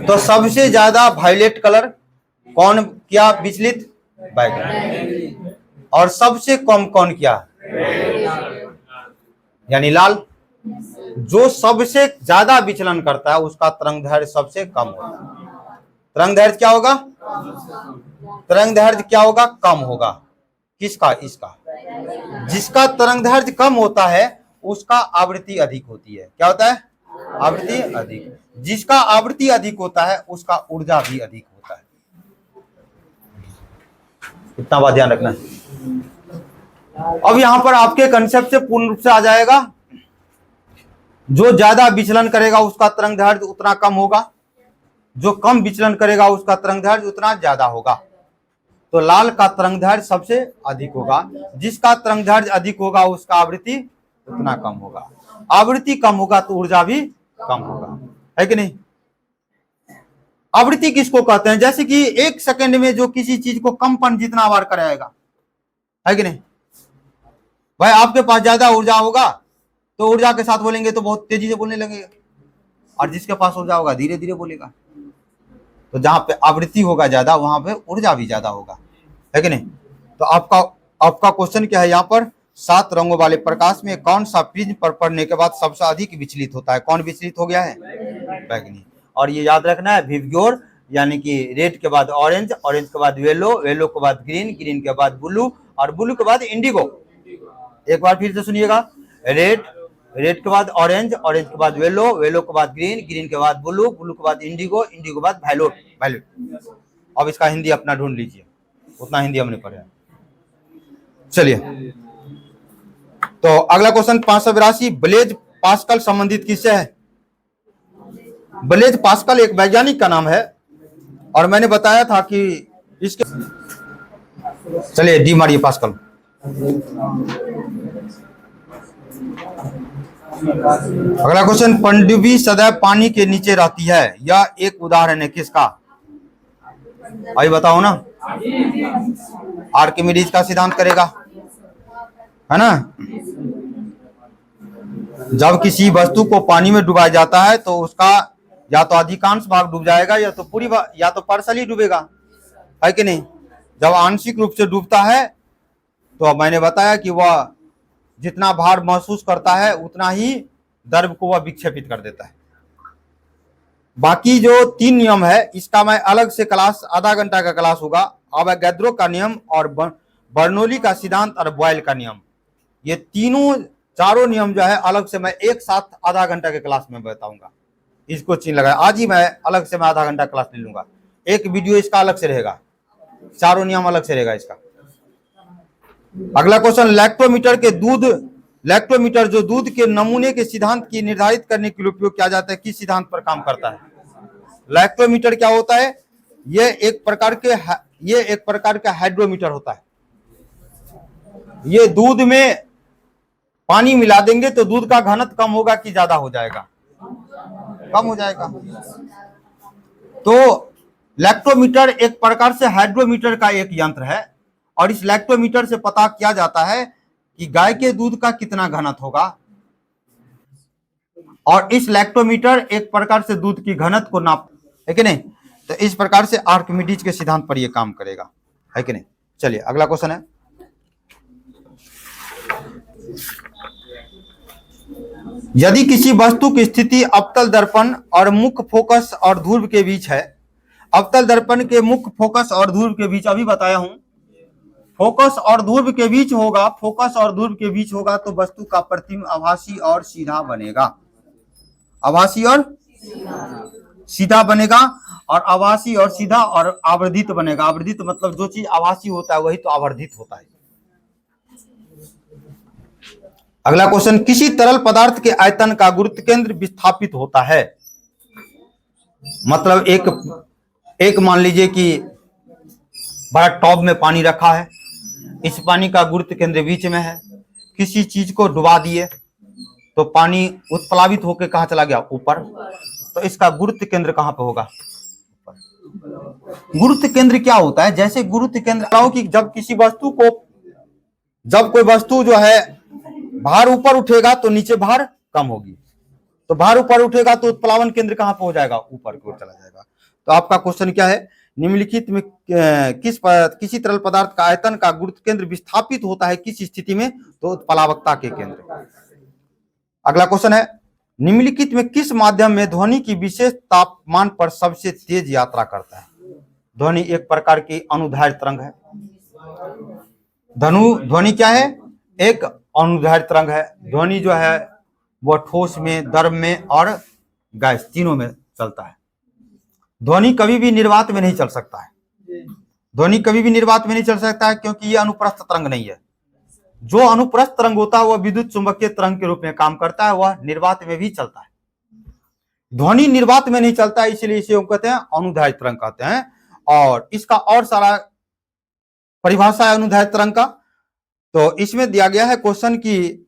तो सबसे ज्यादा वायलेट कलर कौन किया विचलित? बैगनी। और सबसे कम कौन किया? यानी लाल। जो सबसे ज्यादा विचलन करता है उसका तरंगदैर्घ्य सबसे कम होता है। तरंगदैर्घ्य क्या होगा? तरंगदैर्घ्य क्या होगा? कम होगा। किसका? इसका। जिसका तरंगदैर्घ्य कम होता है उसका आवृत्ति अधिक होती है। क्या होता है? आवृत्ति अधिक। जिसका आवृत्ति अधिक होता है उसका ऊर्जा भी अधिक होता है। इतना बात ध्यान रखना है। अब यहां पर आपके कंसेप्ट से पूर्ण रूप से आ जाएगा। जो ज्यादा विचलन करेगा उसका तरंगदैर्घ्य उतना कम होगा, जो कम विचलन करेगा उसका तरंगदैर्घ्य उतना ज्यादा होगा। तो लाल का तरंगदैर्घ्य सबसे अधिक होगा। जिसका तरंगदैर्घ्य अधिक होगा उसका आवृत्ति उतना कम होगा। आवृत्ति कम होगा तो ऊर्जा भी कम होगा, है कि नहीं? आवृत्ति किसको कहते हैं? जैसे कि 1 सेकंड में जो किसी चीज को कंपन जितना बार कराएगा, है कि नहीं? भाई आपके पास ज्यादा ऊर्जा होगा तो ऊर्जा के साथ बोलेंगे तो बहुत तेजी से बोलने लगेगा, और जिसके पास ऊर्जा होगा धीरे धीरे बोलेगा। तो जहां पे आवृत्ति होगा ज्यादा वहां पे ऊर्जा भी ज्यादा होगा, है कि नहीं? तो आपका क्वेश्चन क्या है यहाँ पर? 7 रंगों वाले प्रकाश में कौन सा प्रिज्म पर पड़ने के बाद सबसे अधिक विचलित होता है? कौन विचलित हो गया है? बैगनी। और ये याद रखना है, विवग्योर यानी कि रेड के बाद ऑरेंज, ऑरेंज के बाद येलो, येलो के बाद ग्रीन, ग्रीन के बाद ब्लू, और ब्लू के बाद इंडिगो। एक बार फिर से सुनिएगा, रेड, रेड के बाद ऑरेंज, ऑरेंज के बाद येलो, येलो के बाद ग्रीन, ग्रीन के बाद ब्लू, ब्लू के बाद इंडिगो, इंडिगो के बाद वायलेट, वायलेट। अब इसका हिंदी अपना ढूंढ लीजिए, उतना हिंदी हमने पढ़ा। चलिए, तो अगला क्वेश्चन 582, ब्लेज पास्कल संबंधित किससे है? ब्लेज पास्कल एक वैज्ञानिक का नाम है और मैंने बताया था कि इसके, चलिए डी मारिए पास्कल। अगला क्वेश्चन, पनडुब्बी सदैव पानी के नीचे रहती है, यह एक उदाहरण है किसका? अभी बताओ ना। आर्किमिडीज का सिद्धांत करेगा, है ना? जब किसी वस्तु को पानी में डुबाया जाता है तो उसका या तो अधिकांश भाग डूब जाएगा या तो पूरी या तो पार्शली डूबेगा, है कि नहीं? जब आंशिक रूप से डूबता है तो मैंने बताया कि वह जितना भार महसूस करता है उतना ही द्रव को वह विक्षेपित कर देता है। बाकी जो 3 नियम है इसका मैं अलग से क्लास, आधा घंटा का क्लास होगा। अवोगाद्रो का नियम और बर्नौली का सिद्धांत और बॉयल का नियम, ये चारों नियम जो है अलग से मैं एक साथ आधा घंटा के क्लास में बताऊंगा। इसको चिन्ह लगाया, आज ही मैं अलग से मैं आधा घंटा क्लास ले लूंगा। एक वीडियो इसका अलग से रहेगा, चारों नियम अलग से रहेगा इसका। अगला क्वेश्चन, लैक्टोमीटर जो दूध के नमूने के सिद्धांत की निर्धारित करने के लिए उपयोग किया जाता है, किस सिद्धांत पर काम करता है? लैक्टोमीटर क्या होता है? ये एक प्रकार का हाइड्रोमीटर होता है। ये दूध में पानी मिला देंगे तो दूध का घनत्व कम होगा कि ज्यादा हो जाएगा? कम हो जाएगा। तो लैक्टोमीटर एक प्रकार से हाइड्रोमीटर का एक यंत्र है, और इस लैक्टोमीटर से पता किया जाता है कि गाय के दूध का कितना घनत्व होगा, और इस लैक्टोमीटर एक प्रकार से दूध की घनत्व को नाप, है कि नहीं। तो इस प्रकार से आर्किमिडीज के सिद्धांत पर यह काम करेगा, है कि नहीं। चलिए अगला क्वेश्चन है, यदि किसी वस्तु की स्थिति अवतल दर्पण और मुख्य फोकस और ध्रुव के बीच है, अवतल दर्पण के मुख्य फोकस और ध्रुव के बीच, अभी बताया हूं, फोकस और ध्रुव के बीच होगा, फोकस और ध्रुव के बीच होगा तो वस्तु का प्रतिबिंब आभासी और सीधा बनेगा, आभासी और सीधा बनेगा, और आभासी और सीधा और आवर्धित बनेगा। आवर्धित मतलब जो चीज आभासी होता है वही तो आवर्धित होता है। अगला क्वेश्चन, किसी तरल पदार्थ के आयतन का गुरुत्व केंद्र विस्थापित होता है, मतलब एक मान लीजिए कि बड़ा टॉब में पानी रखा है, इस पानी का गुरुत्व केंद्र बीच में है, किसी चीज को डुबा दिए तो पानी उत्प्लावित होकर कहां चला गया, ऊपर, तो इसका गुरुत्व केंद्र कहां पे होगा, गुरुत्व केंद्र क्या होता है, जैसे गुरुत्व केंद्र कि जब किसी वस्तु को, जब कोई वस्तु जो है भार ऊपर उठेगा तो नीचे भार कम होगी, तो भार ऊपर उठेगा तो उत्प्लावन केंद्र कहां पे हो जाएगा, ऊपर की ओर चला जाएगा। तो आपका क्वेश्चन क्या है, निम्नलिखित में किसी तरल पदार्थ का आयतन का गुरुत्व केंद्र विस्थापित होता है किस स्थिति में, तो उत्प्लावकता के केंद्र। अगला क्वेश्चन है, निम्नलिखित में किस माध्यम में ध्वनि की विशेष तापमान पर सबसे तेज यात्रा करता है। ध्वनि एक प्रकार की अनुदैर्घ्य तरंग है, ध्वनि क्या है, एक अनुदैर्घ्य तरंग है। ध्वनि जो है वो ठोस में, द्रव में और गैस तीनों में चलता है। ध्वनि कभी भी निर्वात में नहीं चल सकता है, ध्वनि कभी भी निर्वात में नहीं चल सकता है, क्योंकि ये अनुप्रस्थ तरंग नहीं है। जो अनुप्रस्थ तरंग होता है वह विद्युत चुंबकीय तरंग के रूप में काम करता है, वह निर्वात में भी चलता है। ध्वनि निर्वात में नहीं चलता है, इसलिए इसे हम कहते हैं अनुदैर्घ्य तरंग कहते हैं। और इसका और सारा परिभाषा है अनुदैर्घ्य तरंग का। तो इसमें दिया गया है क्वेश्चन की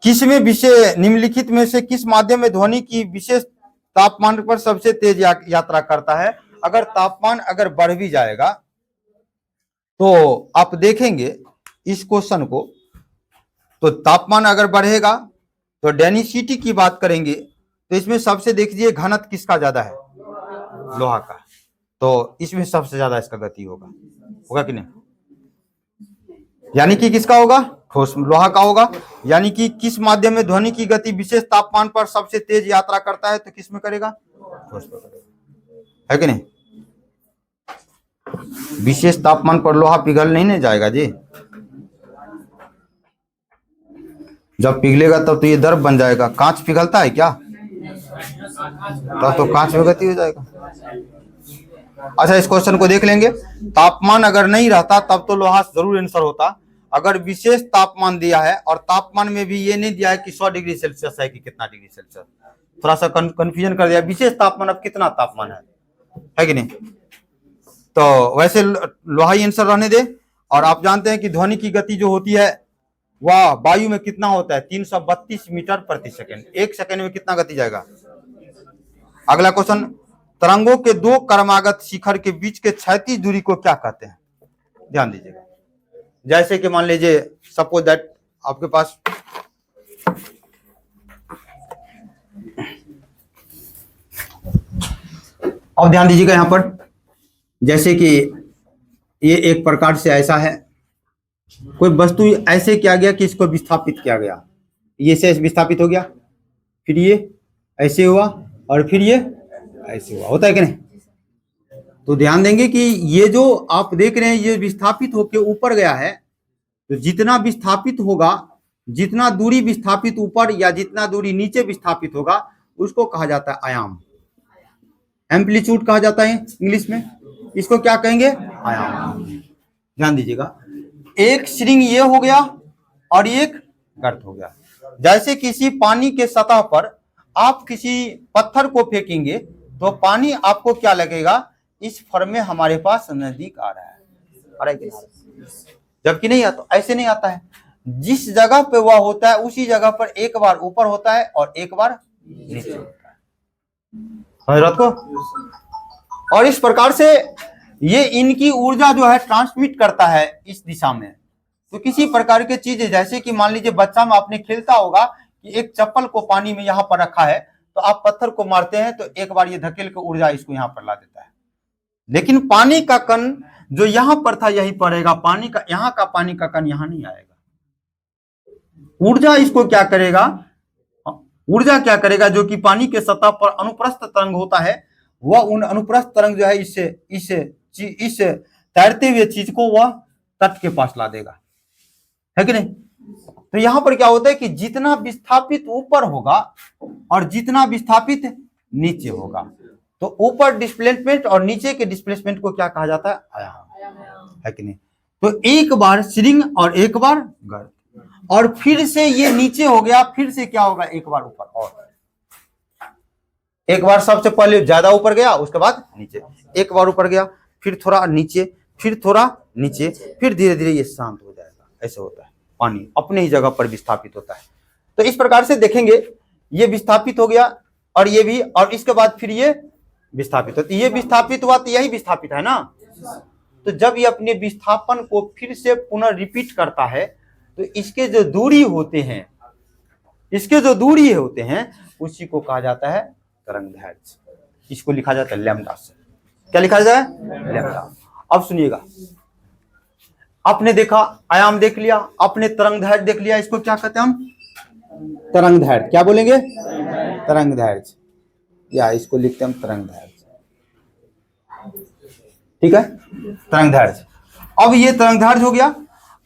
किसमें विशेष, निम्नलिखित में से किस माध्यम में ध्वनि की विशेष तापमान पर सबसे तेज यात्रा करता है। अगर तापमान अगर बढ़ भी जाएगा तो आप देखेंगे इस क्वेश्चन को, तो तापमान अगर बढ़ेगा तो डेंसिटी की बात करेंगे तो इसमें सबसे देखिए घनत्व किसका ज्यादा है, लोहा का, तो इसमें सबसे ज्यादा इसका गति होगा कि नहीं, यानी कि किसका होगा, ठोस लोहा का होगा। यानी कि किस माध्यम में ध्वनि की गति विशेष तापमान पर सबसे तेज यात्रा करता है, तो किस में करेगा, ठोस में करेगा, है कि नहीं। विशेष तापमान पर लोहा पिघल नहीं जाएगा जी, जब पिघलेगा तब तो ये द्रव बन जाएगा। कांच पिघलता है क्या, तब तो कांच में गति हो जाएगा। अच्छा इस क्वेश्चन को देख लेंगे, तापमान अगर नहीं रहता तब तो लोहा जरूर आंसर होता। अगर विशेष तापमान दिया है और तापमान में भी ये नहीं दिया है कि 100 डिग्री सेल्सियस है कि कितना डिग्री सेल्सियस, थोड़ा सा कंफ्यूजन कर दिया। विशेष तापमान अब कितना तापमान है कि नहीं, तो वैसे लोहा ही आंसर रहने दे। और आप जानते हैं कि ध्वनि की गति जो होती है वह वायु में कितना होता है, 332 मीटर प्रति सेकेंड। एक सेकेंड में कितना गति जाएगा। अगला क्वेश्चन, तरंगों के दो क्रमागत शिखर के बीच के क्षैतिज दूरी को क्या कहते हैं। ध्यान दीजिएगा, जैसे कि मान लीजिए सपोज दैट आपके पास अब ध्यान दीजिएगा यहां पर, जैसे कि ये एक प्रकार से ऐसा है, कोई वस्तु ऐसे किया गया कि इसको विस्थापित किया गया, ये से विस्थापित हो गया, फिर ये ऐसे हुआ और फिर ये ऐसे हुआ, होता है कि नहीं। तो ध्यान देंगे कि ये जो आप देख रहे हैं ये विस्थापित होकर ऊपर गया है, तो जितना विस्थापित होगा, जितना दूरी विस्थापित ऊपर या जितना दूरी नीचे विस्थापित होगा उसको कहा जाता है आयाम, एम्पलीट्यूड कहा जाता है इंग्लिश में। इसको क्या कहेंगे, आयाम। ध्यान दीजिएगा, एक श्रृंग ये हो गया और एक गर्त हो गया। जैसे किसी पानी के सतह पर आप किसी पत्थर को फेंकेंगे तो पानी आपको क्या लगेगा, इस फर में हमारे पास नजदीक आ रहा है, जबकि नहीं आता, ऐसे नहीं आता है। जिस जगह पे वह होता है उसी जगह पर एक बार ऊपर होता है और एक बार नीचे होता है। समझ रहे हो को? और इस प्रकार से ये इनकी ऊर्जा जो है ट्रांसमिट करता है इस दिशा में। तो किसी प्रकार की चीज जैसे कि मान लीजिए बच्चा में आपने खेलता होगा कि एक चप्पल को पानी में यहाँ पर रखा है, तो आप पत्थर को मारते हैं तो एक बार ये धकेल के ऊर्जा इसको यहाँ पर ला देता है। लेकिन पानी का कण जो यहाँ पर था यही पड़ेगा, पानी का यहाँ का पानी का कण यहाँ नहीं आएगा। ऊर्जा इसको क्या करेगा, ऊर्जा क्या करेगा, जो कि पानी के सतह पर अनुप्रस्थ तरंग होता है, वह उन अनुप्रस्थ तरंग जो है इस तैरते हुए चीज को वह तट के पास ला देगा, है कि नहीं। तो यहां पर क्या होता है कि जितना विस्थापित ऊपर होगा और जितना विस्थापित नीचे होगा, तो ऊपर डिस्प्लेसमेंट और नीचे के डिस्प्लेसमेंट को क्या कहा जाता है, आयाम, है कि नहीं। तो एक बार श्रिंग और एक बार गर्त, और फिर से ये नीचे हो गया, फिर से क्या होगा, एक बार ऊपर, और एक बार सबसे पहले ज्यादा ऊपर गया, उसके बाद नीचे, एक बार ऊपर गया, फिर थोड़ा नीचे, फिर थोड़ा नीचे, फिर धीरे धीरे ये शांत हो जाएगा। ऐसे होता है, पानी अपने ही जगह पर विस्थापित होता है। तो इस प्रकार से देखेंगे, ये विस्थापित हो गया और ये भी, और इसके बाद फिर ये विस्थापित होती, ये विस्थापित हुआ तो यही विस्थापित है ना। तो जब ये अपने विस्थापन को फिर से पुनः रिपीट करता है, तो इसके जो दूरी होते हैं, इसके जो दूरी होते हैं उसी को कहा जाता है तरंगदैर्घ्य। इसको लिखा जाता है लैम्डा से। क्या लिखा जाता है, लैम्डा। अब सुनिएगा, आपने देखा आयाम देख लिया, आपने तरंगदैर्घ्य देख लिया, इसको क्या कहते हैं हम, तरंगदैर्घ्य। क्या बोलेंगे, तरंगदैर्घ्य, या इसको लिखते हैं हम तरंगदैर्घ्य, ठीक है, तरंगदैर्घ्य। अब ये तरंगदैर्घ्य हो गया।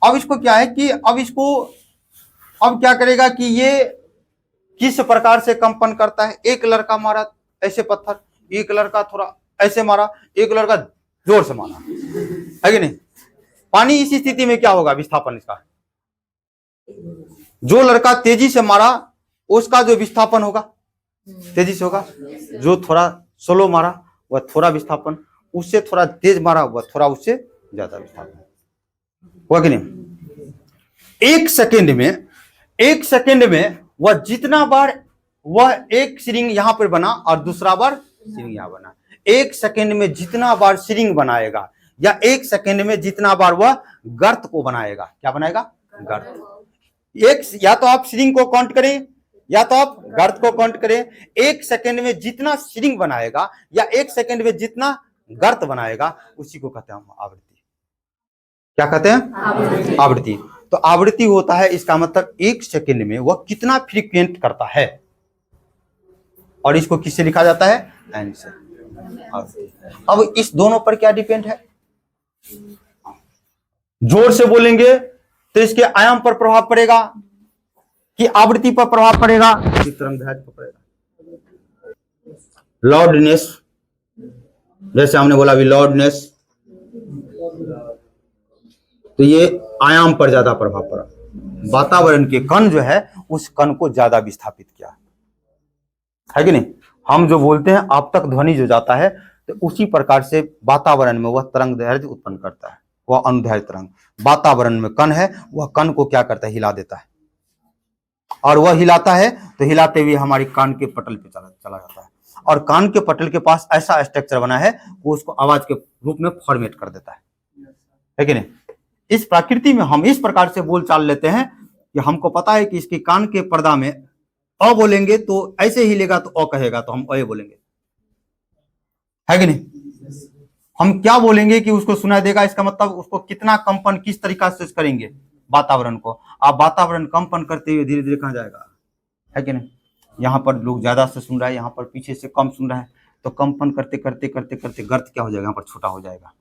अब इसको क्या है कि अब इसको अब क्या करेगा कि ये किस प्रकार से कंपन करता है। एक लड़का मारा ऐसे पत्थर, एक लड़का थोड़ा ऐसे मारा, एक लड़का जोर से मारा, है कि नहीं। पानी इसी स्थिति में क्या होगा, विस्थापन इसका, जो लड़का तेजी से मारा उसका जो विस्थापन होगा तेजी से होगा, जो थोड़ा स्लो मारा वह थोड़ा विस्थापन, उससे थोड़ा तेज मारा वह थोड़ा उससे ज्यादा विस्थापन हुआ कि नहीं। एक सेकेंड में वह जितना बार, वह एक श्रिंग यहां पर बना और दूसरा बार श्रिंग यहां बना, एक सेकेंड में जितना बार श्रिंग बनाएगा, या एक सेकेंड में जितना बार वह गर्त को बनाएगा। क्या बनाएगा, गर्त। एक, या तो आप श्रिंग को काउंट करें या तो आप गर्त को काउंट करें। एक सेकेंड में जितना श्रिंग बनाएगा या एक सेकेंड में जितना गर्त बनाएगा, उसी को कहते हैं हम आवृत्ति। क्या कहते हैं, आवृत्ति। तो आवृत्ति होता है, इसका मतलब एक सेकंड में वह कितना फ्रीक्वेंट करता है, और इसको किससे लिखा जाता है, एन से। अब इस दोनों पर क्या डिपेंड है, जोर से बोलेंगे तो इसके आयाम पर प्रभाव पड़ेगा कि आवृत्ति पर प्रभाव पड़ेगा, कि तरंगदैर्घ्य पर पड़ेगा। लाउडनेस, जैसे हमने बोला अभी लाउडनेस, तो ये आयाम पर ज्यादा प्रभाव पड़ा, वातावरण के कण जो है उस कण को ज्यादा विस्थापित किया, है कि नहीं। हम जो बोलते हैं आप तक ध्वनि जो जाता है, तो उसी प्रकार से वातावरण में वह तरंगदैर्घ्य उत्पन्न करता है, वह अनुदैर्घ्य तरंग। वातावरण में कण है, वह कण को क्या करता है, हिला देता है, और वह हिलाता है तो हिलाते हुए हमारी कान के पटल पे चला जाता है, और कान के पटल के पास ऐसा स्ट्रक्चर बना है वो उसको आवाज के रूप में फॉर्मेट कर देता है कि नहीं। इस प्रकृति में हम इस प्रकार से बोल चाल लेते हैं कि हमको पता है कि इसके कान के पर्दा में अ बोलेंगे तो ऐसे हिलेगा, तो अ कहेगा तो हम अ बोलेंगे, है कि नहीं। हम क्या बोलेंगे कि उसको सुनाई देगा, इसका मतलब उसको कितना कंपन किस तरीका से करेंगे वातावरण को। आप वातावरण कंपन करते हुए धीरे धीरे कहाँ जाएगा, है कि नहीं। यहाँ पर लोग ज्यादा से सुन रहा है, यहाँ पर पीछे से कम सुन रहा है, तो कंपन करते करते करते करते गर्त क्या हो जाएगा, यहाँ पर छोटा हो जाएगा,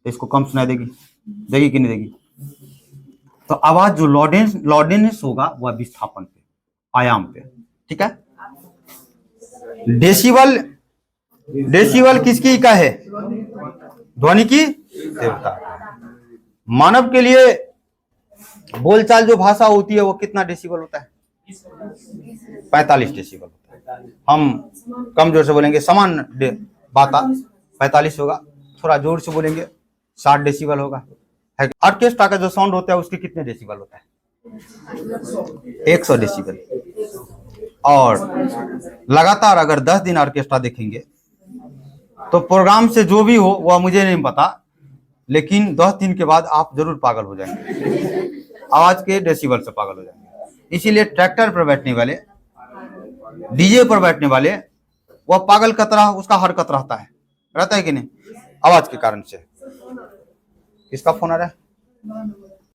तो इसको कम सुनाई देगी कि नहीं देगी। तो आवाज जो लॉडेनेस होगा वह विस्थापन पे, आयाम पे, ठीक है। डेसिबल किसकी इकाई है, ध्वनि की तीव्रता। मानव के लिए बोलचाल जो भाषा होती है वो कितना डेसिबल होता है, 45 डेसिबल होता है। हम कम जोर से बोलेंगे समान बात 45 होगा, थोड़ा जोर से बोलेंगे 60 डेसिबल होगा। ऑर्केस्ट्रा का जो साउंड होता है उसके कितने डेसिबल होता है, 100 डेसिबल। और लगातार अगर 10 दिन ऑर्केस्ट्रा देखेंगे तो प्रोग्राम से जो भी हो वह मुझे नहीं पता, लेकिन 10 दिन के बाद आप जरूर पागल हो जाएंगे, आवाज के डेसिबल से पागल हो जाएंगे। इसीलिए ट्रैक्टर पर बैठने वाले, डीजे पर बैठने वाले, वह पागल का तरह उसका हरकत रहता है कि नहीं, आवाज के कारण से। किसका फोन आ रहा है?